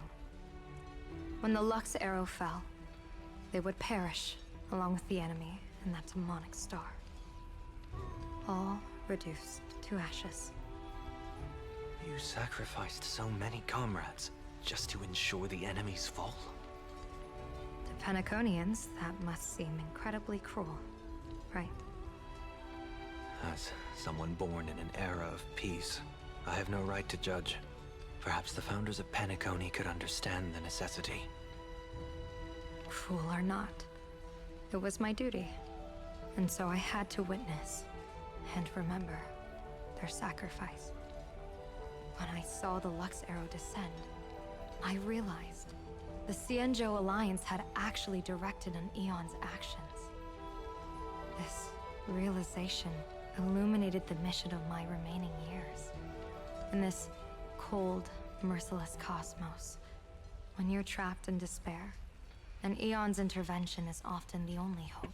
When the Lux arrow fell, they would perish along with the enemy and that demonic star. All reduced to ashes. You sacrificed so many comrades just to ensure the enemy's fall? To Penaconians, that must seem incredibly cruel, right? As someone born in an era of peace, I have no right to judge. Perhaps the founders of Penacony could understand the necessity. Cruel or not, it was my duty. And so I had to witness and remember their sacrifice. When I saw the Lux arrow descend, I realized the Xianzhou Alliance had actually directed an Eon's actions. This realization illuminated the mission of my remaining years. In this cold, merciless cosmos, when you're trapped in despair, an Eon's intervention is often the only hope.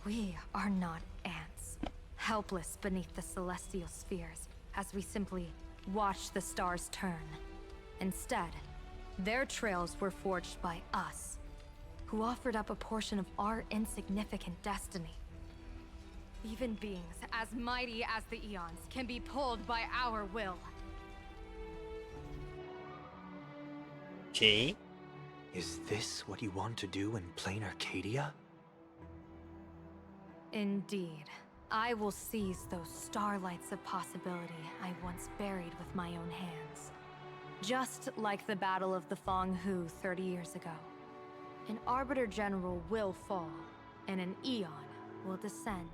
We are not ants, helpless beneath the celestial spheres as we simply watch the stars turn. Instead, their trails were forged by us, who offered up a portion of our insignificant destiny. Even beings as mighty as the Eons can be pulled by our will. Okay. Is this what you want to do in plain Arcadia? Indeed. I will seize those starlights of possibility I once buried with my own hands. Just like the Battle of the Fong Hu 30 years ago. An Arbiter General will fall, and an Eon will descend.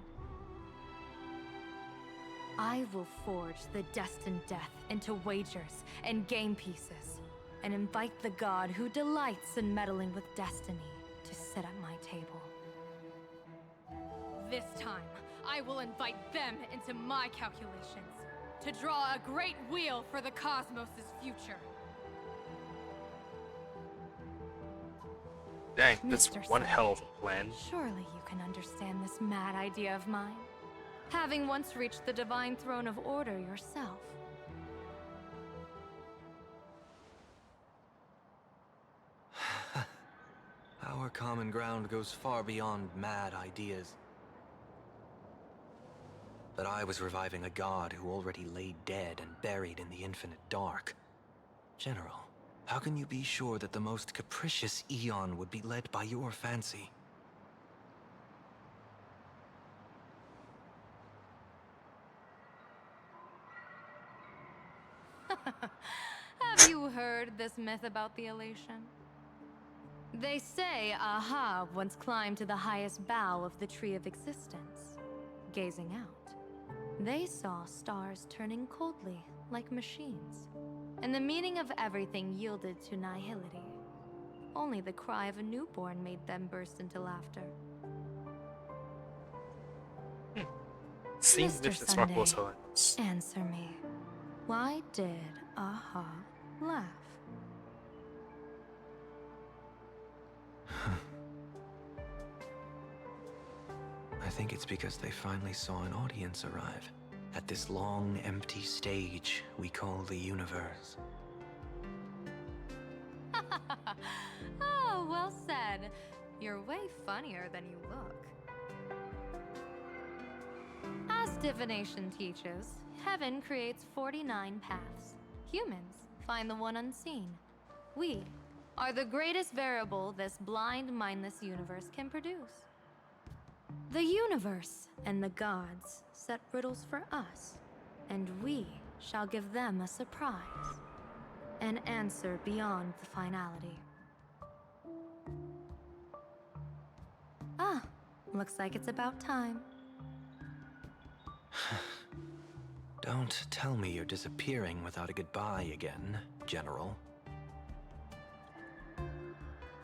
I will forge the destined death into wagers and game pieces, and invite the god who delights in meddling with destiny to sit at my table. This time, I will invite them into my calculations, to draw a great wheel for the cosmos' future. Dang, that's Mr. one Sun, hell of a plan. surely you can understand this mad idea of mine, having once reached the divine throne of order yourself. Our common ground goes far beyond mad ideas. But I was reviving a god who already lay dead and buried in the infinite dark. General, how can you be sure that the most capricious Eon would be led by your fancy? Have you heard this myth about the elation? They say Aha once climbed to the highest bough of the Tree of Existence. Gazing out, they saw stars turning coldly like machines, and the meaning of everything yielded to nihility. Only the cry of a newborn made them burst into laughter. Seems Mr. this is what was Sunday, her. answer me. Why did Aha laugh? I think it's because they finally saw an audience arrive at this long, empty stage we call the universe. Oh, well said. You're way funnier than you look. As divination teaches, heaven creates 49 paths, Humans find the one unseen. We are the greatest variable this blind, mindless universe can produce. The universe and the gods set riddles for us, and we shall give them a surprise. An answer beyond the finality. Ah, looks like it's about time. Don't tell me you're disappearing without a goodbye again, General.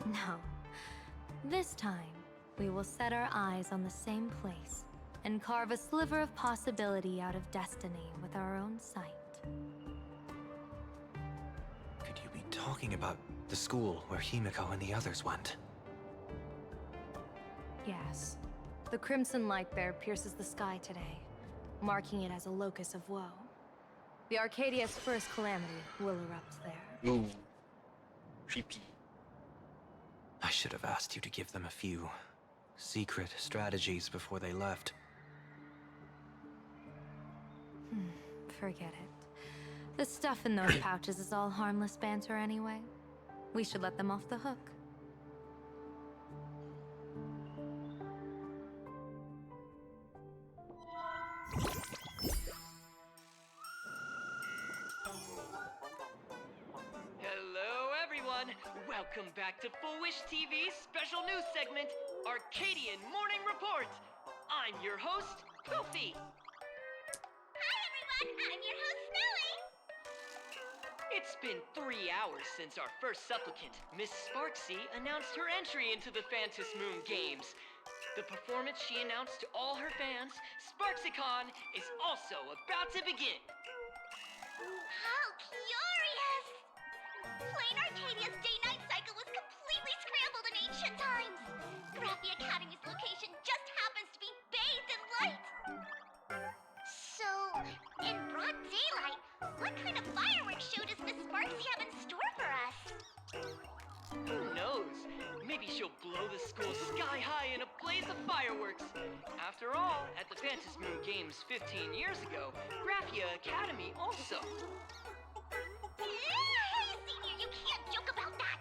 No. This time, we will set our eyes on the same place and carve a sliver of possibility out of destiny with our own sight. Could you be talking about the school where Himiko and the others went? Yes. The crimson light there pierces the sky today, marking it as a locus of woe. The Arcadia's first calamity will erupt there. Ooh. Creepy. I should have asked you to give them a few secret strategies before they left. Forget it. The stuff in those pouches is all harmless banter anyway. We should let them off the hook. Hello, everyone. Welcome back to Full Wish TV's special news segment, Arcadian Morning Report. I'm your host, Goofy. Hi, everyone! I'm your host, Snowy! It's been 3 hours since our first supplicant, Miss Sparksy, announced her entry into the Phantom Moon Games. The performance she announced to all her fans, SparksyCon, is also about to begin. How curious! Plain Arcadia's day-night cycle was completely scrambled in ancient times. Graphia Academy's location just happens to be bathed in light. So, in broad daylight, what kind of fireworks show does Miss Sparksy have in store for us? Who knows? Maybe she'll blow the school sky high in a blaze of fireworks. After all, at the Phantom Moon Games 15 years ago, Graphia Academy also. Senior, you can't joke about that!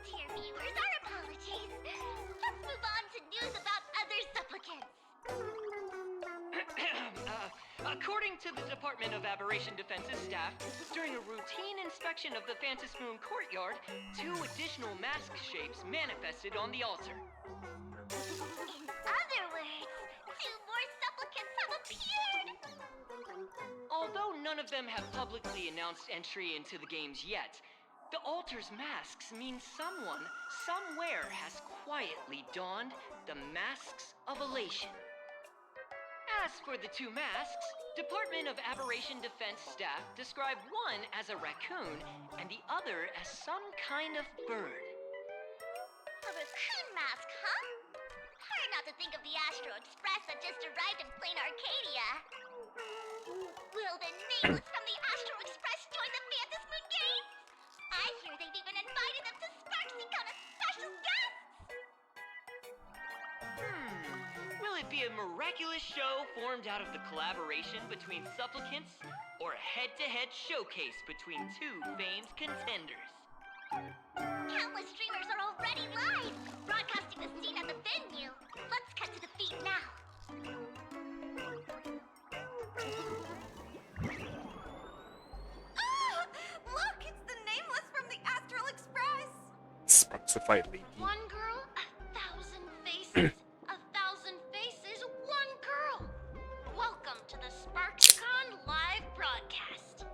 Dear viewers, our apologies. Let's move on to news about other supplicants. According to the Department of Aberration Defense's staff, during a routine inspection of the Phantom Moon courtyard, 2 additional mask shapes manifested on the altar. In other words, 2 more supplicants have appeared! Although none of them have publicly announced entry into the games yet, the altar's masks mean someone, somewhere has quietly donned the masks of elation. As for the 2 masks, Department of Aberration Defense staff describe one as a raccoon and the other as some kind of bird. A raccoon mask, huh? Hard not to think of the Astro Express that just arrived in plain Arcadia. Will the nameless from the Astro Express join the Phantom Moon Games? I hear they've even invited them to SparksyCon as special guests! Will it be a miraculous show formed out of the collaboration between supplicants, or a head-to-head showcase between 2 famed contenders? Countless streamers are already live, broadcasting the scene at the venue. Let's cut to the feed now. Ah! Look, it's the nameless from the Astral Express! Sparksified lady. One girl, 1,000 faces. 1,000 faces, one girl. Welcome to the SparksyCon live broadcast.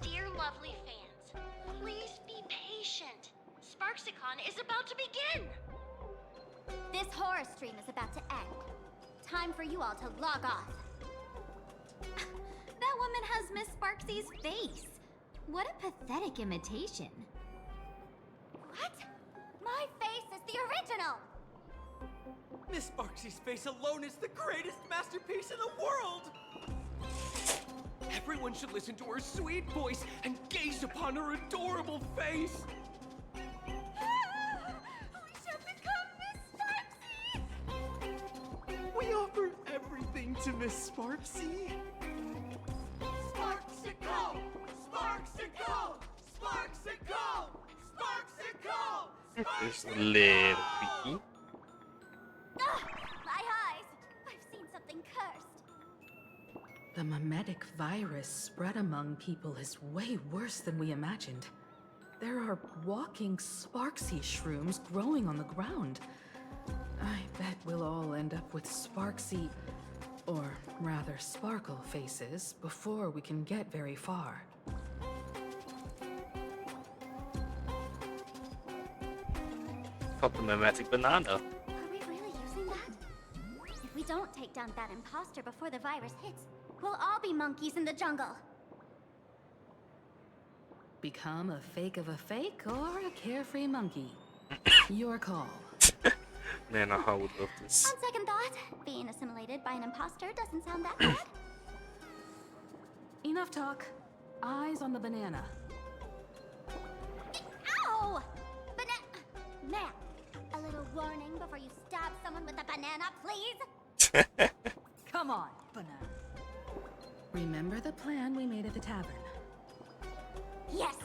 Dear lovely fans, please be patient. SparksyCon is about to begin. This horror stream is about to end. Time for you all to log off. That woman has Miss Sparksy's face. What a pathetic imitation. What? My face is the original. Miss Sparksy's face alone is the greatest masterpiece in the world! Everyone should listen to her sweet voice and gaze upon her adorable face! We shall become Miss Sparksy! We offer everything to Miss Sparksy. Sparksy go! and coal! Sparks and coal! Sparks and coal! It's a little creepy. My eyes! I've seen something cursed. The mimetic virus spread among people is way worse than we imagined. There are walking Sparksy shrooms growing on the ground. I bet we'll all end up with Sparksy, or rather Sparkle faces before we can get very far. Called the mimetic banana. Are we really using that? If we don't take down that imposter before the virus hits, we'll all be monkeys in the jungle. Become a fake of a fake or a carefree monkey? Your call. Man, I would love this. On second thought, being assimilated by an imposter doesn't sound that bad. Enough talk. Eyes on the banana. Ow! Ma'am, a little warning before you stab someone with a banana, please? Come on, banana. Remember the plan we made at the tavern? Yes,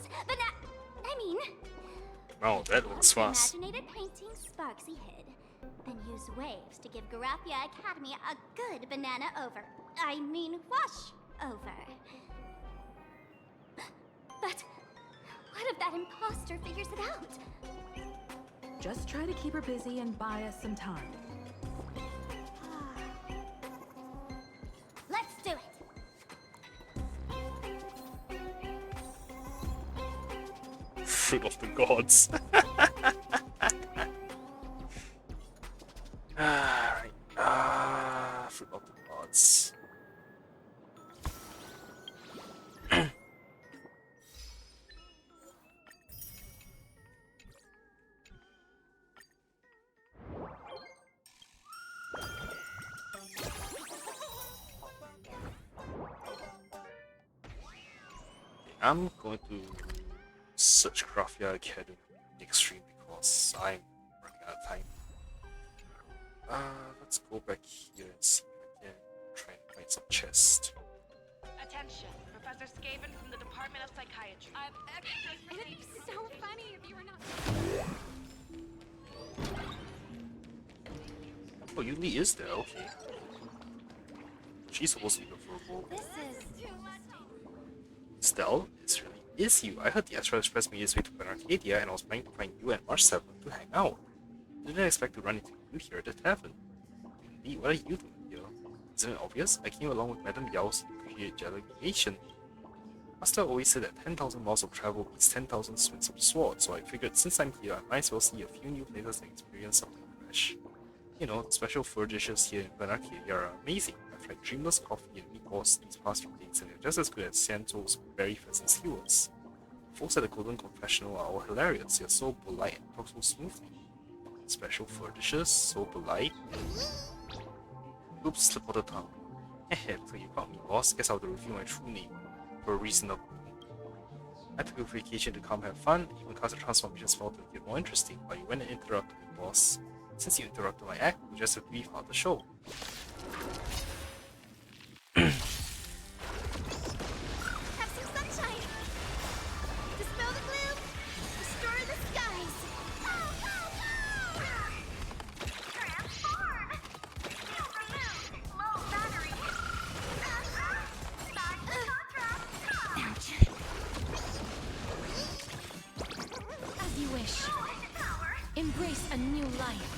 I mean... Oh, that looks fast. Imaginated painting Sparksy hid. Then use waves to give Garafia Academy a good banana wash over. But what if that imposter figures it out? Just try to keep her busy and buy us some time. Let's do it! Fruit of the gods. Alright. Fruit of the gods. I'm going to search Grafia Academy Extreme because I'm running out of time. Let's go back here and see if I can try and find some chest. Attention, Professor Skaven from the Department of Psychiatry. It'd be so funny if you were not. Oh, Yuli is there, okay. She's supposed to be the verbal. This is... Stell, it really is you. I heard the Astral Express made its way to Arcadia and I was planning to find you and March 7 to hang out. Didn't expect to run into you here at the tavern. Indeed, what are you doing here? Isn't it obvious? I came along with Madame Yao's appreciate delegation. Master always said that 10,000 miles of travel means 10,000 swings of the sword, so I figured since I'm here, I might as well see a few new places and experience something fresh. You know, the special fur dishes here in Arcadia are amazing. I've tried Dreamless coffee and meatballs these past few days, and they're just as good as Santo's berry pheasant skewers. Folks at the Golden Confessional are all hilarious. They're so polite and talk so smoothly. Special fur dishes, so polite. Oops, slip of the tongue. Heh, looks like you caught me, boss. Guess I'll have to reveal my true name for a reason of. I took a vacation to come have fun, even caused the transformation spell to get more interesting, but you went and interrupted me, boss. Since you interrupted my act, we just have to leave out the show. Have some sunshine! Dispel the gloom! Destroy the skies! Transform! Feel removed! Low battery! As you wish. Embrace a new life.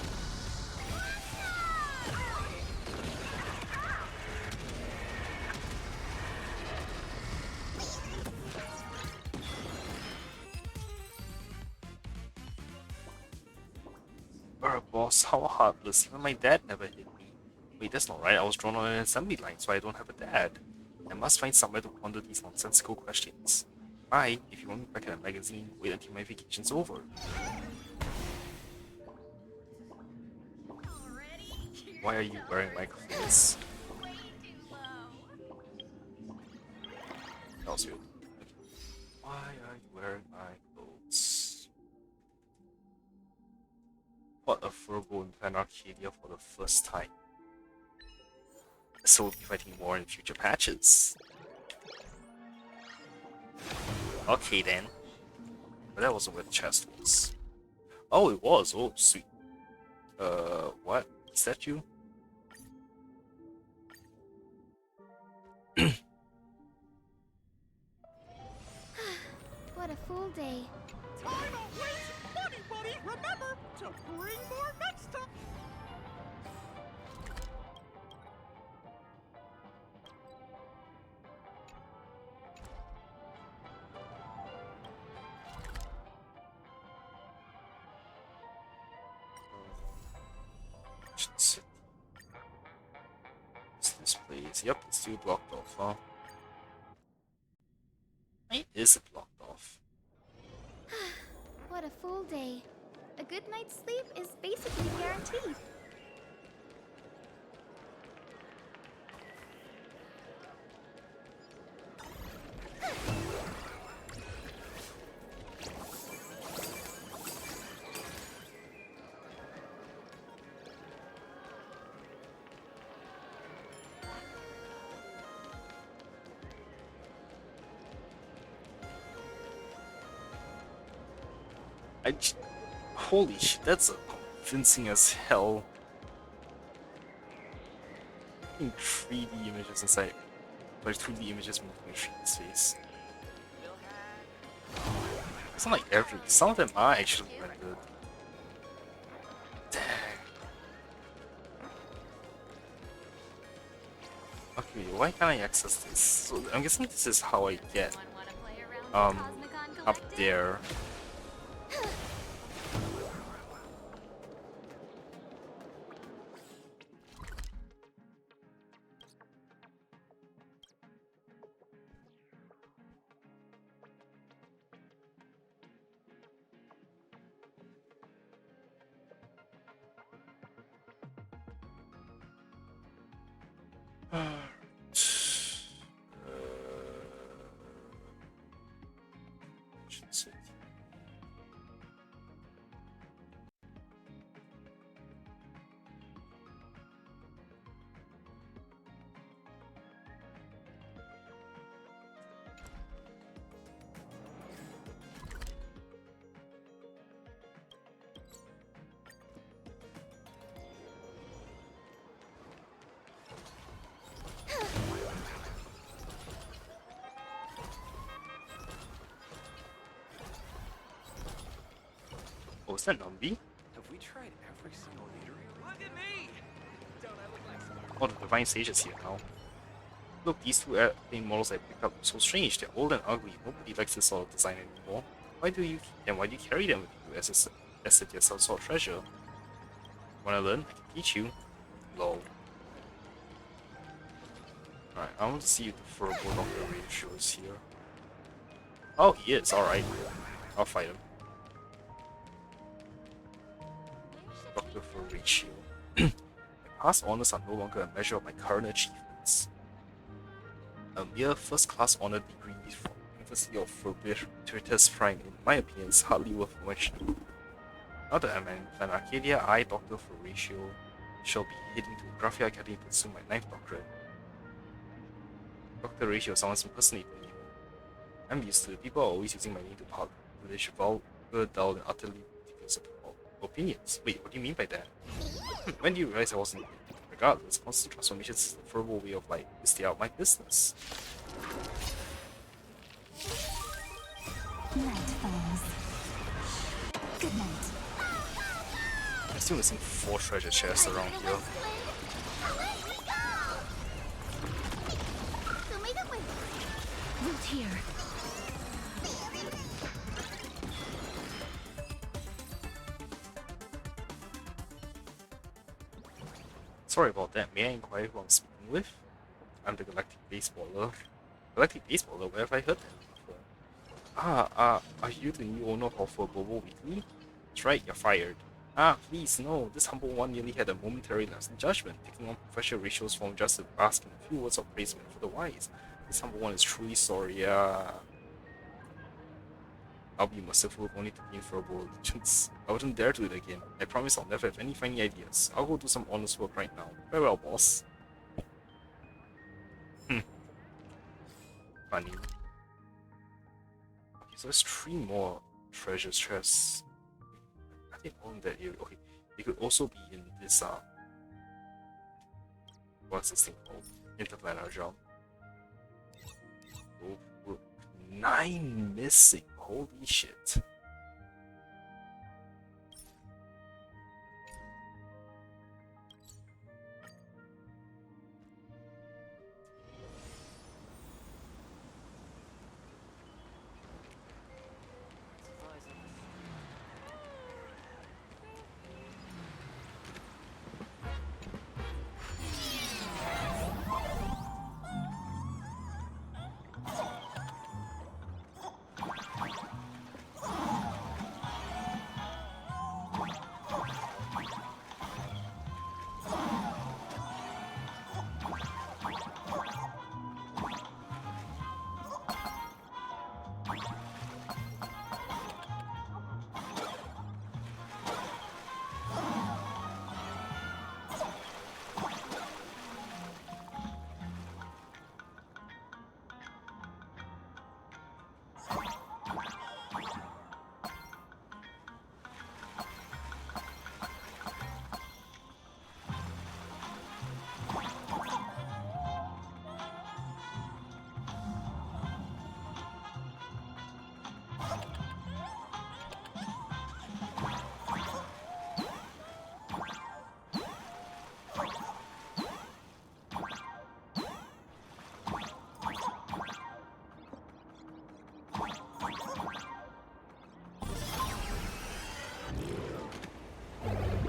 Boss, how heartless. Even my dad never hit me. Wait, that's not right. I was drawn on an assembly line, so I don't have a dad. I must find somewhere to ponder these nonsensical questions. Bye. If you want me back at a magazine, wait until my vacation's over. Why are you wearing my clothes? That was weird. Why are you wearing my clothes? Fought a Furbo in Plan Arcadia for the first time. So we'll be fighting more in future patches. Okay then. But that wasn't where the chest was. Oh, it was. Oh, sweet. What? Is that you? What a full day. Time to waste money, buddy! Remember to bring more next time! Is this place? Yep, it's still blocked off, huh? Why is it blocked off? What a full day. A good night's sleep is basically guaranteed. Holy shit, that's convincing as hell. In 3D images inside, like 2D images moving in his face. It's not like every. Some of them are actually very good. Dang. Okay, why can't I access this? So I'm guessing this is how I get up there. Oh, is that Numbi? Have we tried every single eatery? Look at me! Don't I look like Spark? Oh, the Divine Sage is here now. Look, these two airplane models I picked up are so strange. They're old and ugly. Nobody likes this sort of design anymore. Why do you keep them? Why do you carry them with you as if they're some sort of treasure? Wanna learn? I can teach you. Lol. Alright, I want to see if the Furbo Doctor Ratio is here. Oh, he is. Alright. I'll fight him. Doctor Ratio. My past honors are no longer a measure of my current achievements. A mere first-class honor degree from the University of Fortuitous Prime, in my opinion, is hardly worth mentioning. Now that I'm in Arcadia, I, Dr. Ratio, shall be heading to Graphia Academy to pursue my 9th doctorate. Dr. Ratio sounds impersonating me. I'm used to it. People are always using my name to publish vulgar, dull, and utterly ridiculous opinions. Wait, what do you mean by that? When do you realize I wasn't? Regardless, constant transformations is the verbal way of life. You stay out of my business. Night falls. Good night. I'm still missing 4 treasure chests around here. Root here. Sorry about that. May I inquire who I'm speaking with? I'm the Galactic Baseballer. Galactic Baseballer? Where have I heard that before? Are you the new owner of Bobo Weekly? That's right, you're fired. Ah, please, no. This humble one nearly had a momentary lapse in judgment, taking on Professor Ratio's form just to ask him a few words of praise for the wise. This humble one is truly sorry. I'll be merciful only to gain verbal allegiance. I wouldn't dare do it again. I promise I'll never have any funny ideas. I'll go do some honest work right now. Farewell, boss. Funny. So there's 3 more treasure chests. I think on that area. Okay, it could also be in this what's this thing called? Interplanar jump. Oh, 9 missing. Holy shit.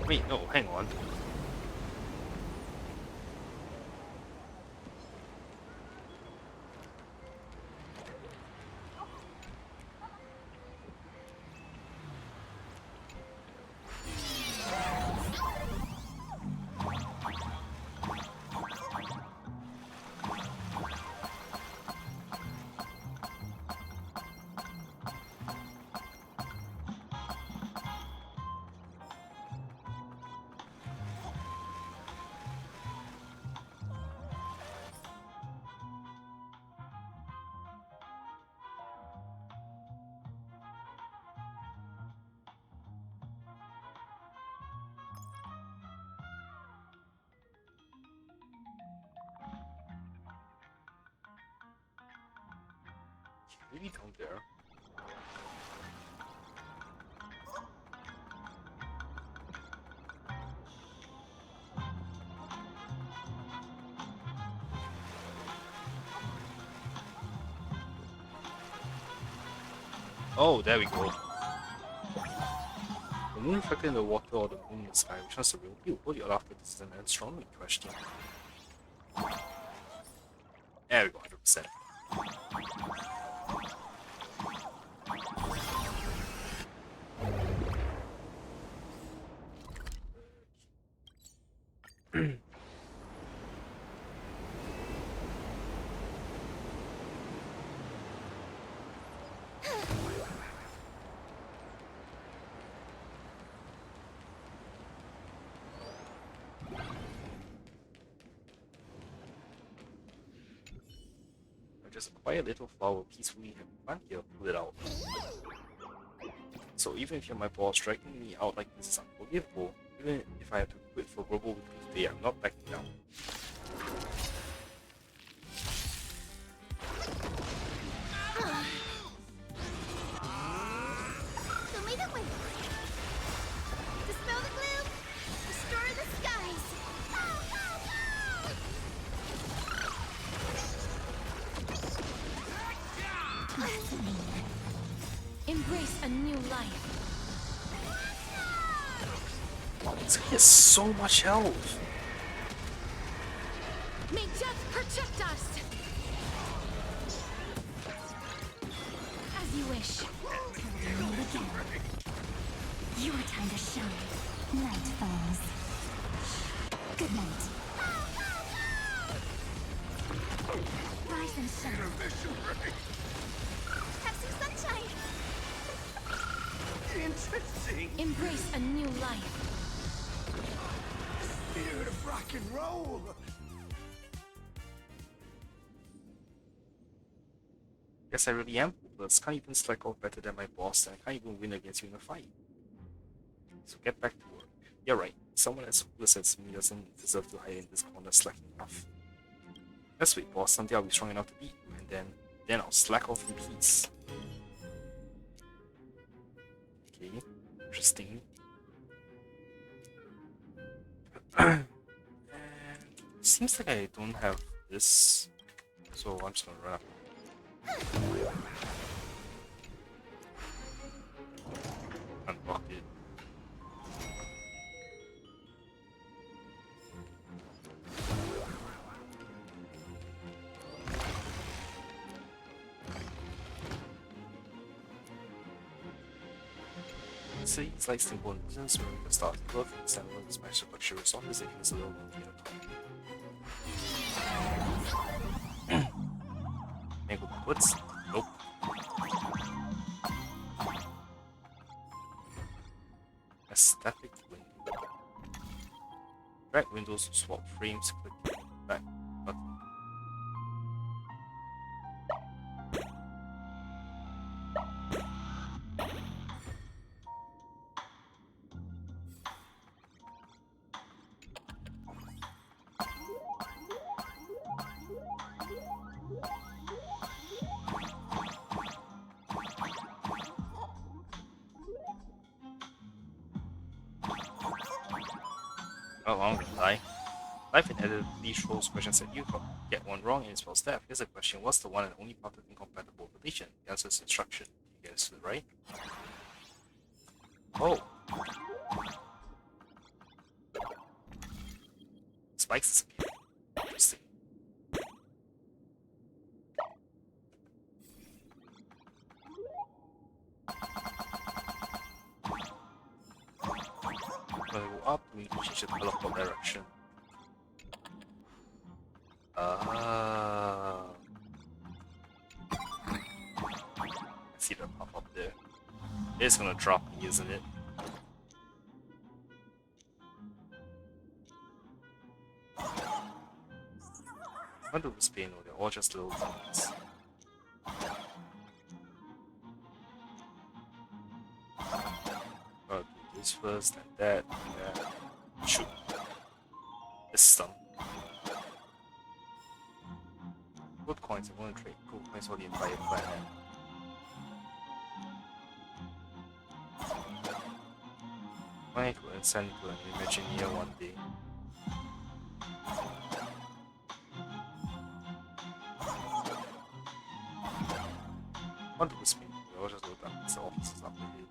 Wait, no, hang on. Maybe down there. Oh, there we go. The moon reflected in the water or the moon in the sky, which one's the real view? What do you after this is an astronomy question. There we go, 100%. Just a quiet little flower peacefully having fun here, pull it out. So even if you're my boss, dragging me out like this is unforgivable. Even if I have to quit for global victory today, I'm not backing down. So leave it with dispel the gloom, restore the skies. Embrace a new life. This guy has so much health. May death protect us. As you wish. Your time to shine. Night falls. Good night. Rise and shine. Have some sunshine. Interesting. Embrace a new life. Spirit of rock and roll. Guess I really am hopeless. Can't even slack off better than my boss, and I can't even win against you in a fight. So get back to work. You're right. Someone as hopeless as me doesn't deserve to hide in this corner slacking off. Let's wait, boss. Someday I'll be strong enough to beat you, and then I'll slack off in peace. Okay, interesting. And seems like I don't have this, so I'm just gonna run up. Unlock it. See, it's like simple in business where we can start to love and send this match of luxurious offers if it's a little more time. Mango backwards? Nope. Aesthetic window. Drag windows to swap frames, click back button. Oh, I'm gonna die. Life inevitably throws questions at you. Get one wrong and it spells death. Here's a question: what's the one and only path of incompatible relation? The answer is instruction. You guess it right? Oh. Spikes disappear. Interesting. When I go up, we need to change the teleport direction. I see that pop up there. It's gonna drop me, isn't it? I do this pain, or they're all just little things. I'll do this first, and that, and that. Shoot. This stun. Good coins, I'm gonna trade cool coins for the entire planet. Might go and send to an Imagineer one day. What do this mean? I'll just load up these offices up here.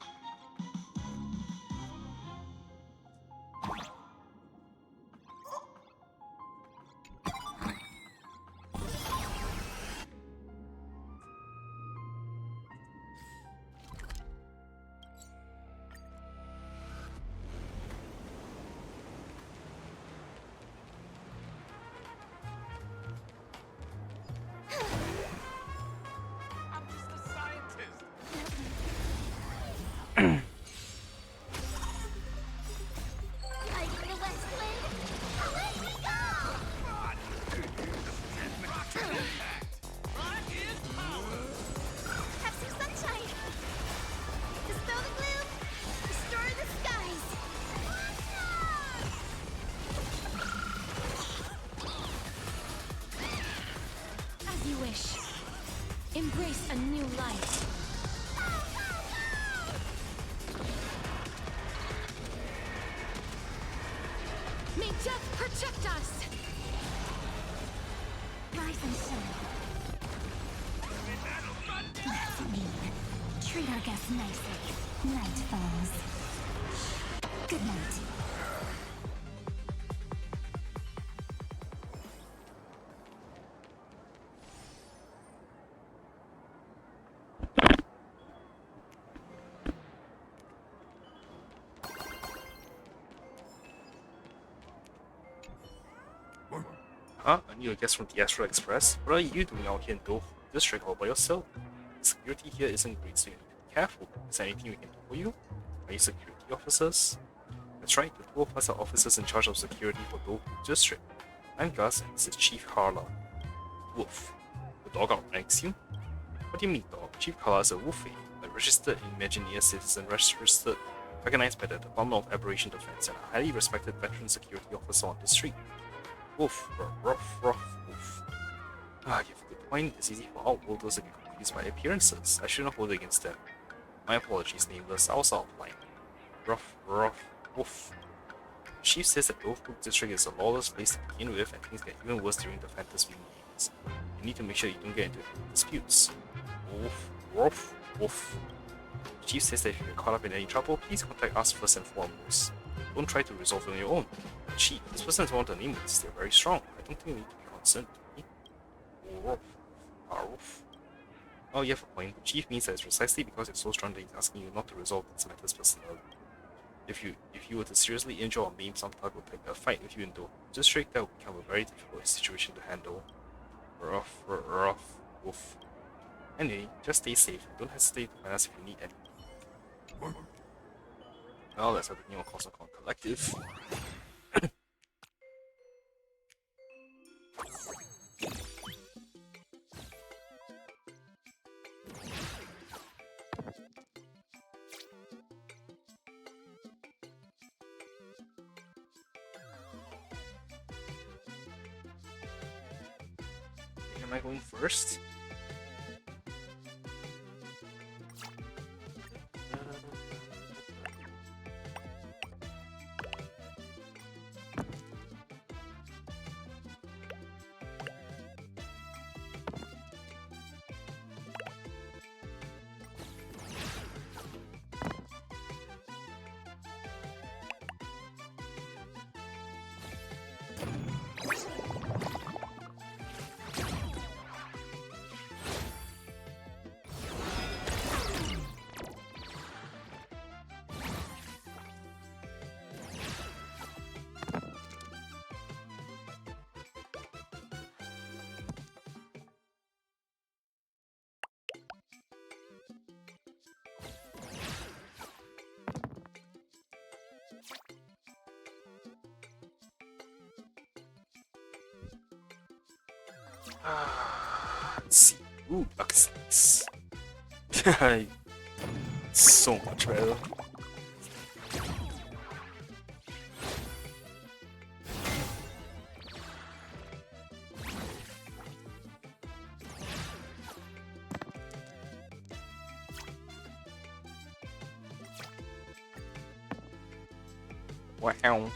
Embrace a new life. May death protect us! Rise and shine. That's mean. Treat our guests nicely. Night falls. Good night. Huh? A new guest from the Astral Express? What are you doing out here in Doho District all by yourself? Security here isn't great, so you need to be careful. Is there anything we can do for you? Are you security officers? That's right, the two of us are officers in charge of security for Doho District. I'm Gus, and this is Chief Harla. Woof. The dog outranks you? What do you mean, dog? Chief Kala is a wolfie, a registered Imagineer citizen, recognized by the Department of Aberration Defense, and a highly respected veteran security officer on the street. Wolf, rough, wolf. Ah, you have a good point. It's easy for outworlders to get confused by appearances. I shouldn't hold it against them. My apologies, nameless. I was out of line. Rough, wolf. Chief says that Oathbrook District is a lawless place to begin with, and things get even worse during the Fantasy meetings. You need to make sure you don't get into disputes. Wolf. Chief says that if you get caught up in any trouble, please contact us first and foremost. Don't try to resolve it on your own. Chief, this person is one of the nameless. They're very strong. I don't think you need to be concerned with me. Wolf. Oh, you have a point. Chief means that it's precisely because you're so strong that he's asking you not to resolve these matters personally. If you were to seriously injure or maim some thug would pick a fight with you in the district, that would become a very difficult situation to handle. Rough, wolf. Anyway, just stay safe. Don't hesitate to find us if you need anything. Well, let's have the new Cosmocon Collective. Am I going first? Let's see. Ooh, Bucksnakes. So much better. Wow.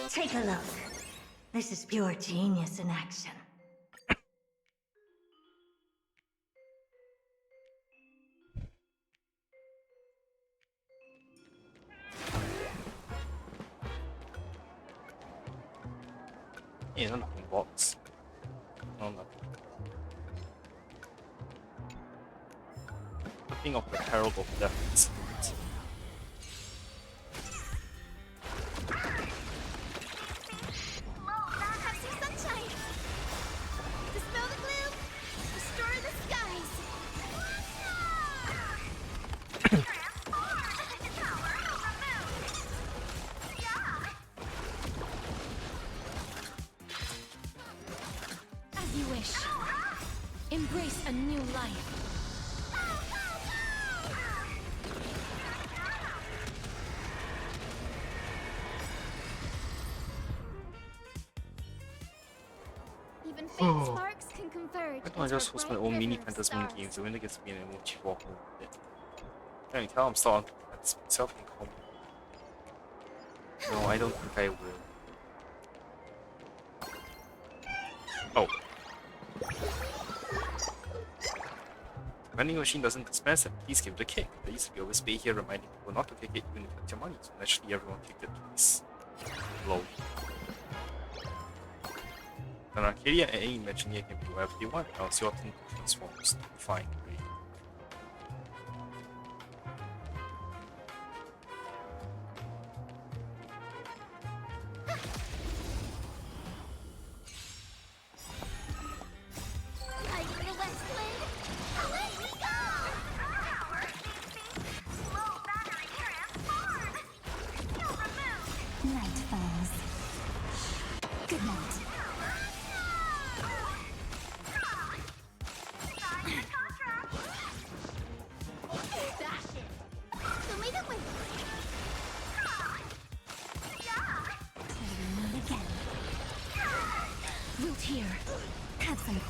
Take a look. This is pure genius in action. Yeah, nothing box. No, nothing. Looking of the Herald of Death. Embrace a new life. Even faint sparks can converge. Why don't I just host my own mini Phantasm games? The winner gets to be an emoji walk with it. Can you tell I'm still on myself in common? No, I don't think I will. Oh. Vending machine doesn't dispense them, please give it a kick. There used to be always pay here reminding people not to kick it even if it's your money, so naturally everyone kicked it twice. Lol. An Arcadia and any Imagineer can be whatever they want, now it's your turn to transform. Fine, great.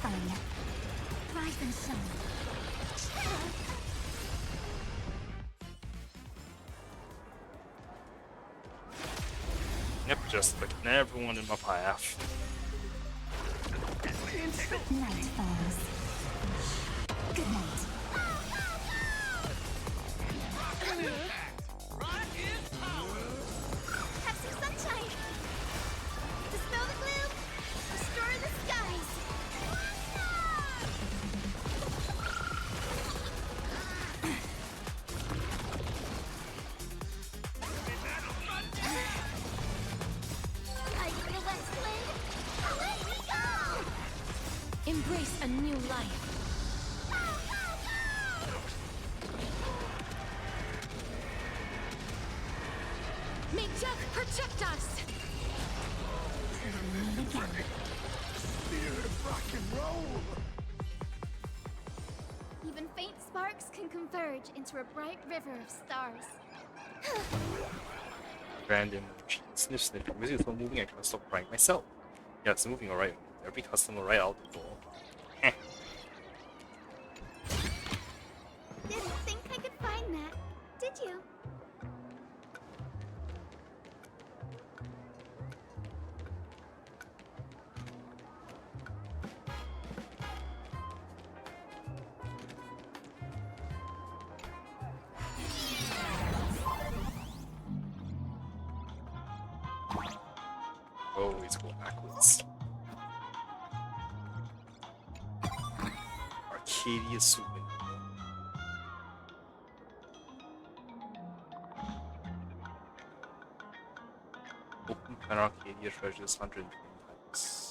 fun. Rise and shine. Yep, just like everyone in my path. Night falls. Good night. Have some sunshine. Dispel the gloom. Restore the skies. Like the west wind, away we go! Embrace a new life. May death protect us! Spirit of rock and roll! Even faint sparks can converge into a bright river of stars. Random sniff sniff. Music is not moving, I can't stop crying myself. Yeah, it's moving alright. Every customer right out the door. Didn't think I could find that, did you? Always go backwards. Arcadia souvenir. Open Planet Arcadia treasures 120 times.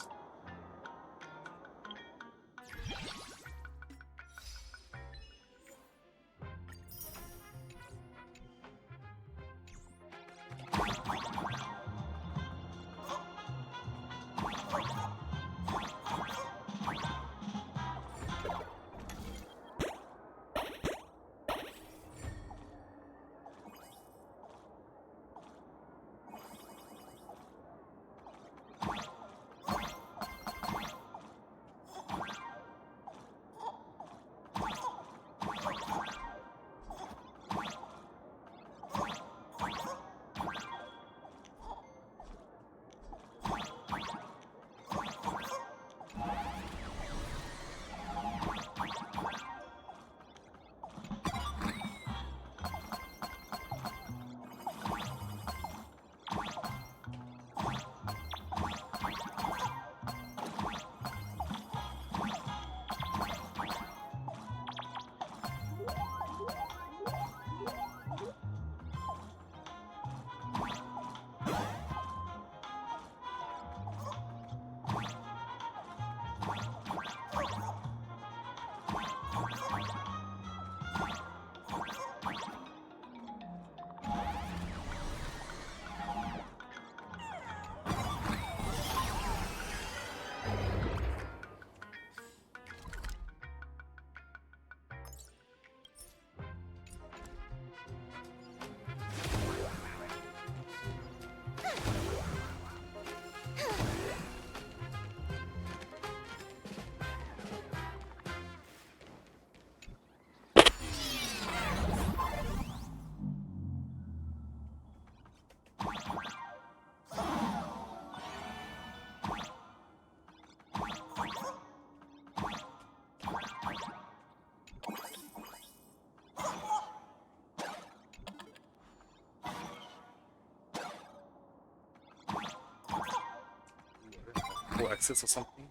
Full access or something.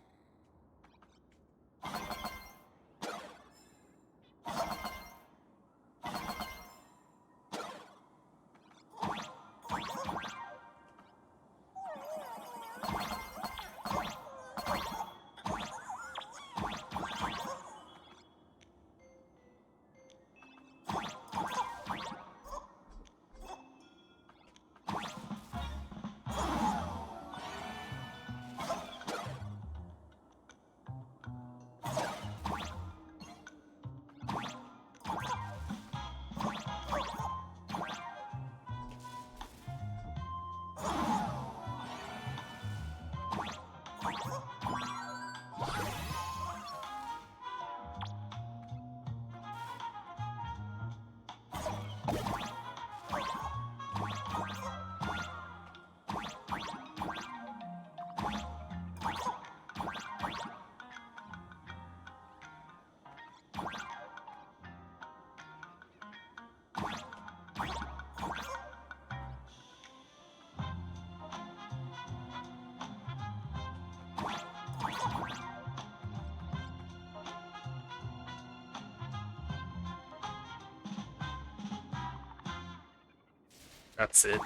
That's it.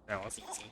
That was easy.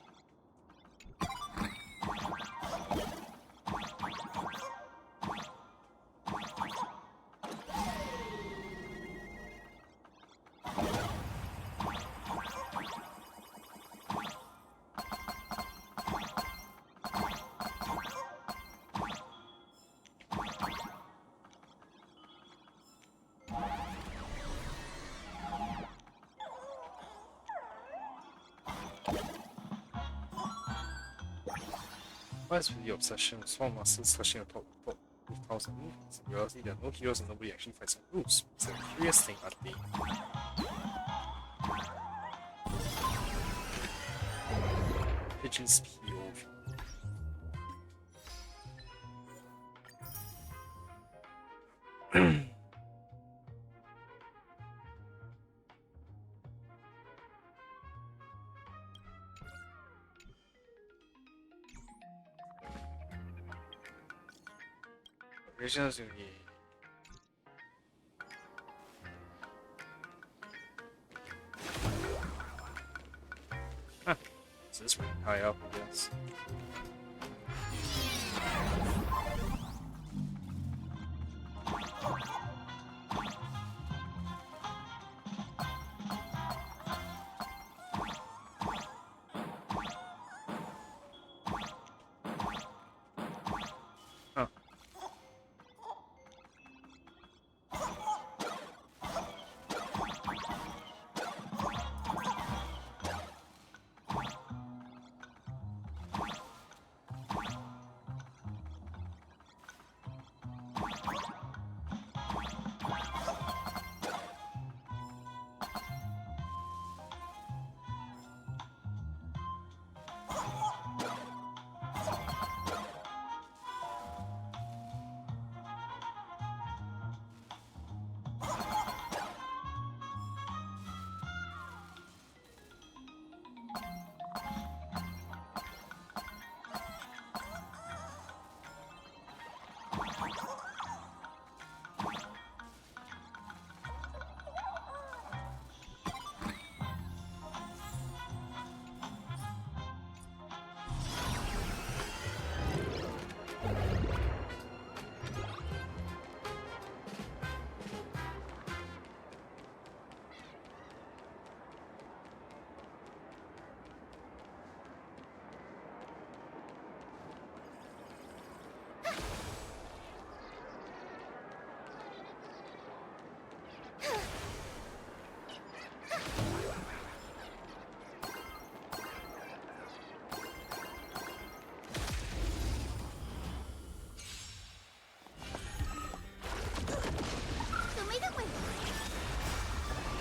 What is with your obsession with small muscles slashing your top with thousand movements? In reality, there are no heroes and nobody actually fights on rules. It's a curious thing, aren't they? Pigeons POV. Original 중에 Huh. So this pretty high up, I guess. Huh. Show me the way.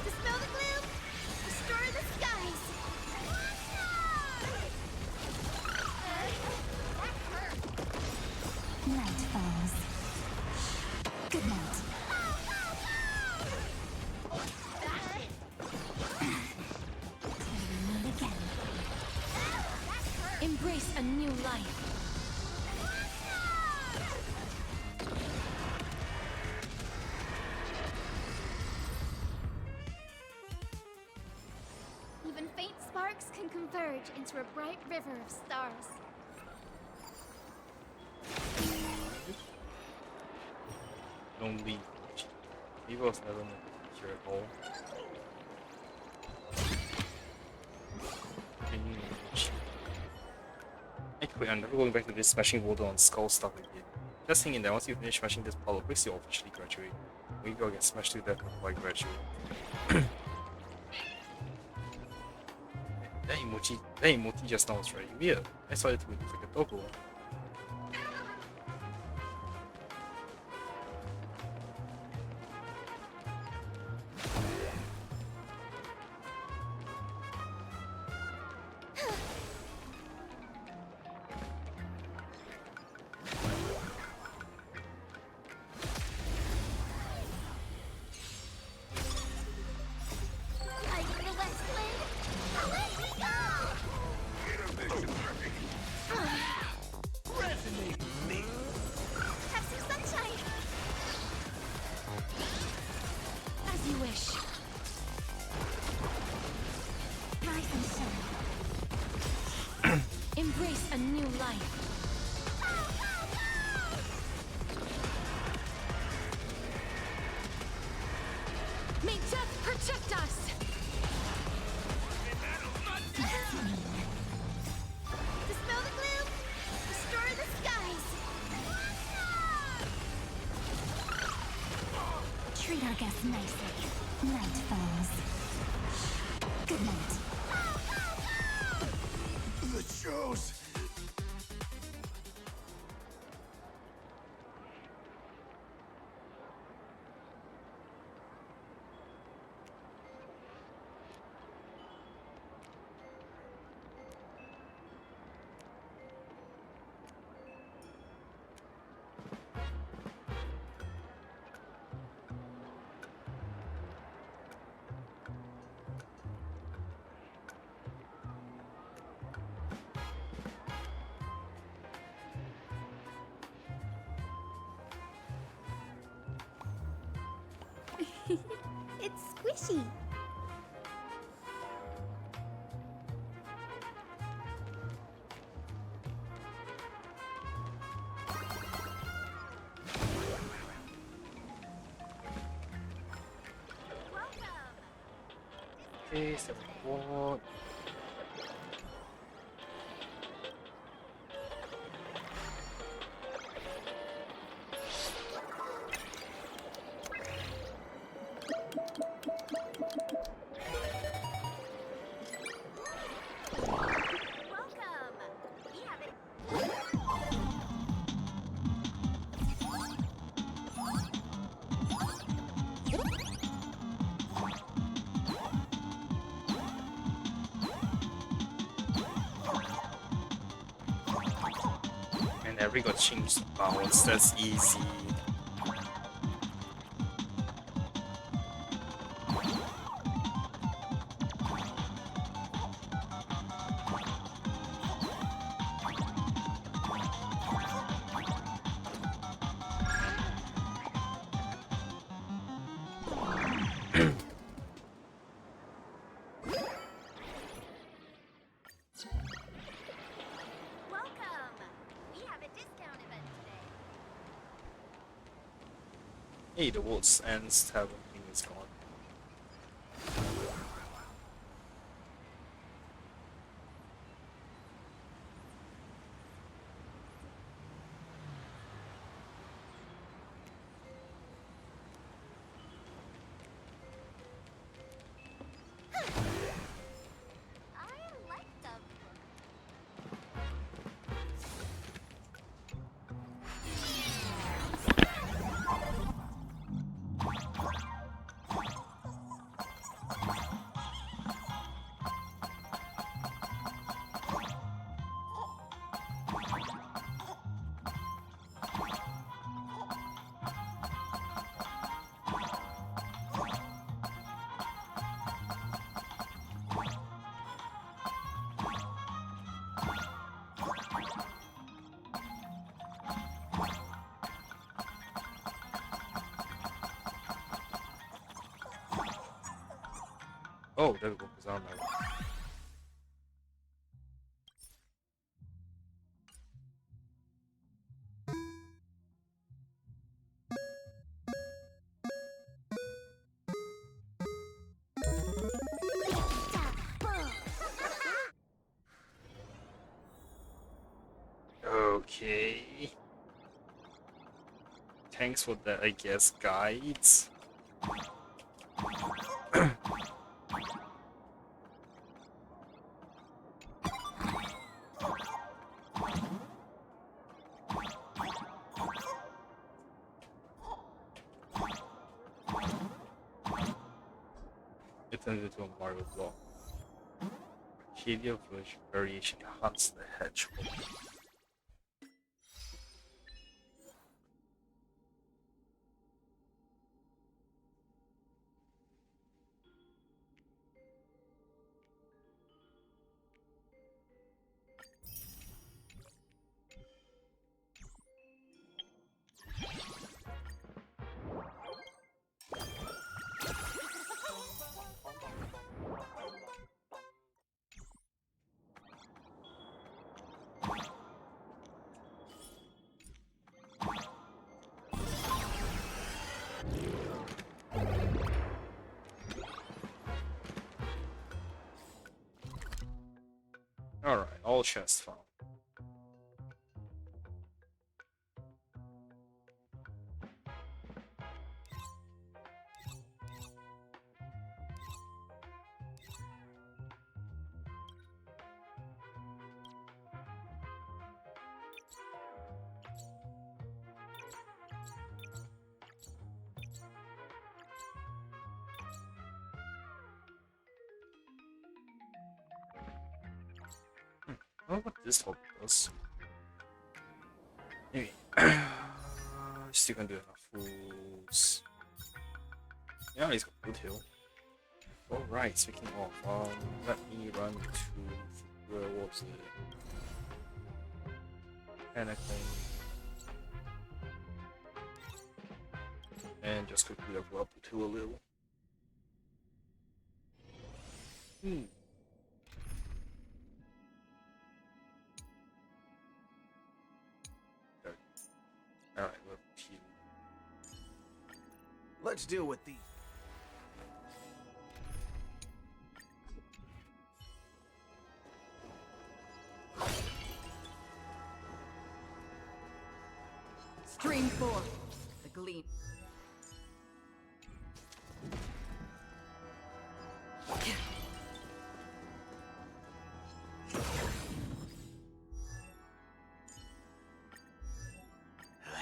Dispel the gloom. Destroy the skies. Night falls. Good night. Meet again. Embrace a new life. Even faint sparks can converge into a bright river of stars. Don't leave. Evil's never meant to cure at all. I quit. I'm never going back to this smashing water on skull stuff again. Just thinking that once you finish smashing this pile of bricks, you'll officially graduate. Maybe I'll get smashed to death before I graduate. That emoji just now was very weird. I saw it with like a doggo. Lighting the west wind. Away we go! Embrace a new life. May death protect us! Dispel the gloom! Restore the skies! Treat our guests nicely. Night falls. Good night. The shows! It's squishy. Okay, step forward. And every got changed bounce, that's easy. Hey, the World's Ends Tavern thing is gone. Oh, there we go, it's on now. Okay. Thanks for that, I guess, guides. It turns into a Mario block. Arcadia variation hunts the hedgehog. Alright, all chests found. I don't know what this hope does. Anyway, still gonna do enough fools. Yeah, he's got good heal. Alright, speaking of, let me run to where was it? Pinnacle. And just quickly level up to 2 a little. Alright, level 2. Let's deal with these. Stream 4. The Gleam.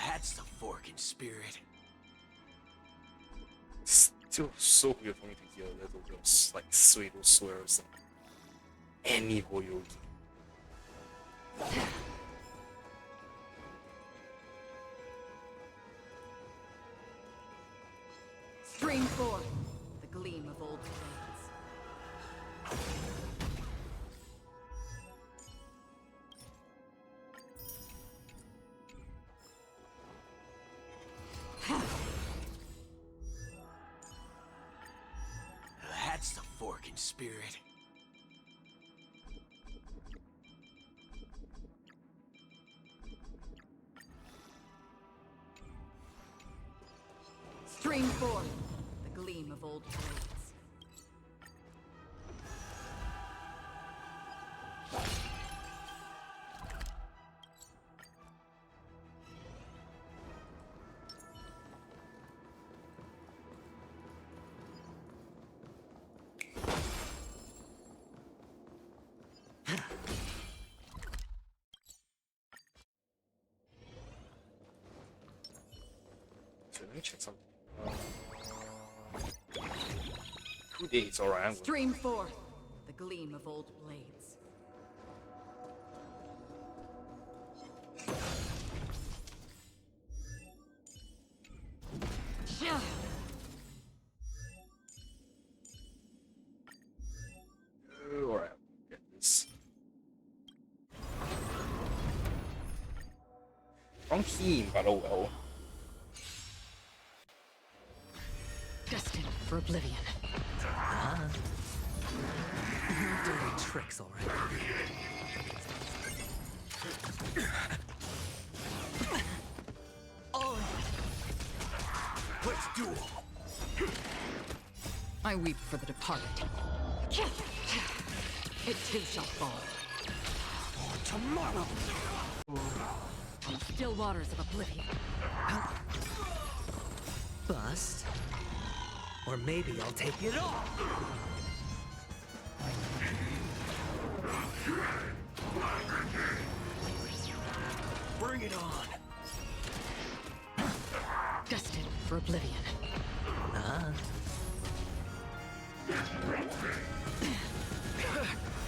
That's the forking spirit. Still so weird for me to hear little those like sweet swears and any Hoyogi. Stream 4. The Gleam of Old Blades. That's the forking spirit. Stream 4. The Gleam of Old Blades. So let me check something. 2 days, alright. I'm Stream 4. The Gleam of Old Blades. Alright, get this. Wrong team, but oh well. Destined for oblivion. Dirty tricks already. Oh. Let's duel. I weep for the departed. It too shall fall. Tomorrow. On the still waters of oblivion. Bust. Or maybe I'll take it all. Bring it on. Destined for oblivion.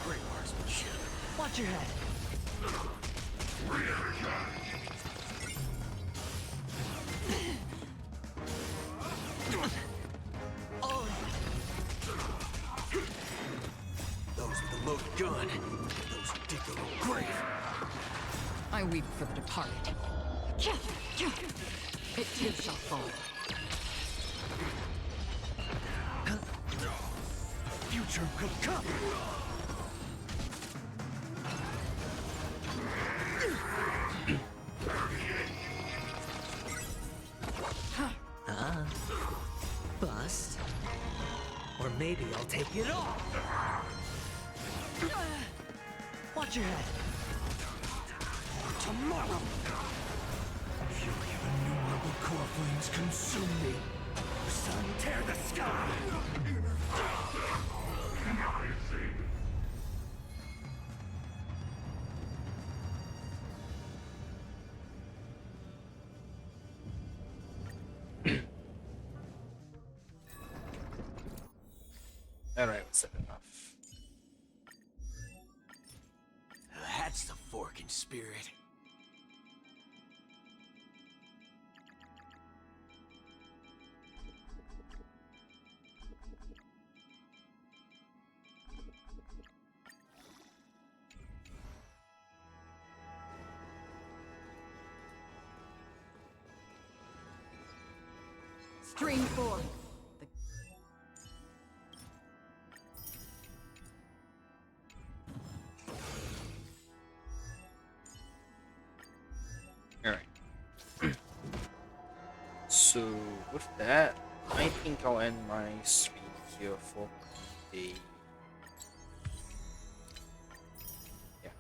Great marksmanship. Watch your head. Those with the loaded gun. Those who dig their own grave. I weep for the departed. It too shall fall. Future could come. Bust. Or maybe I'll take it all. Watch your head. Tomorrow! Fury of innumerable core flames consume me. Sun, tear the sky! Alright, was that enough? That's the forking spirit. Stream 4. Alright. So, with that, I think I'll end my stream here for the... Yeah.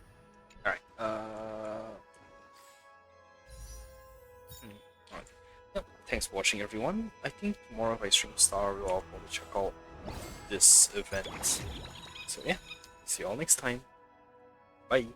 Alright, alright. Yep, thanks for watching everyone. I think tomorrow if I stream Star, we'll all probably check out this event. So yeah, see you all next time. Bye!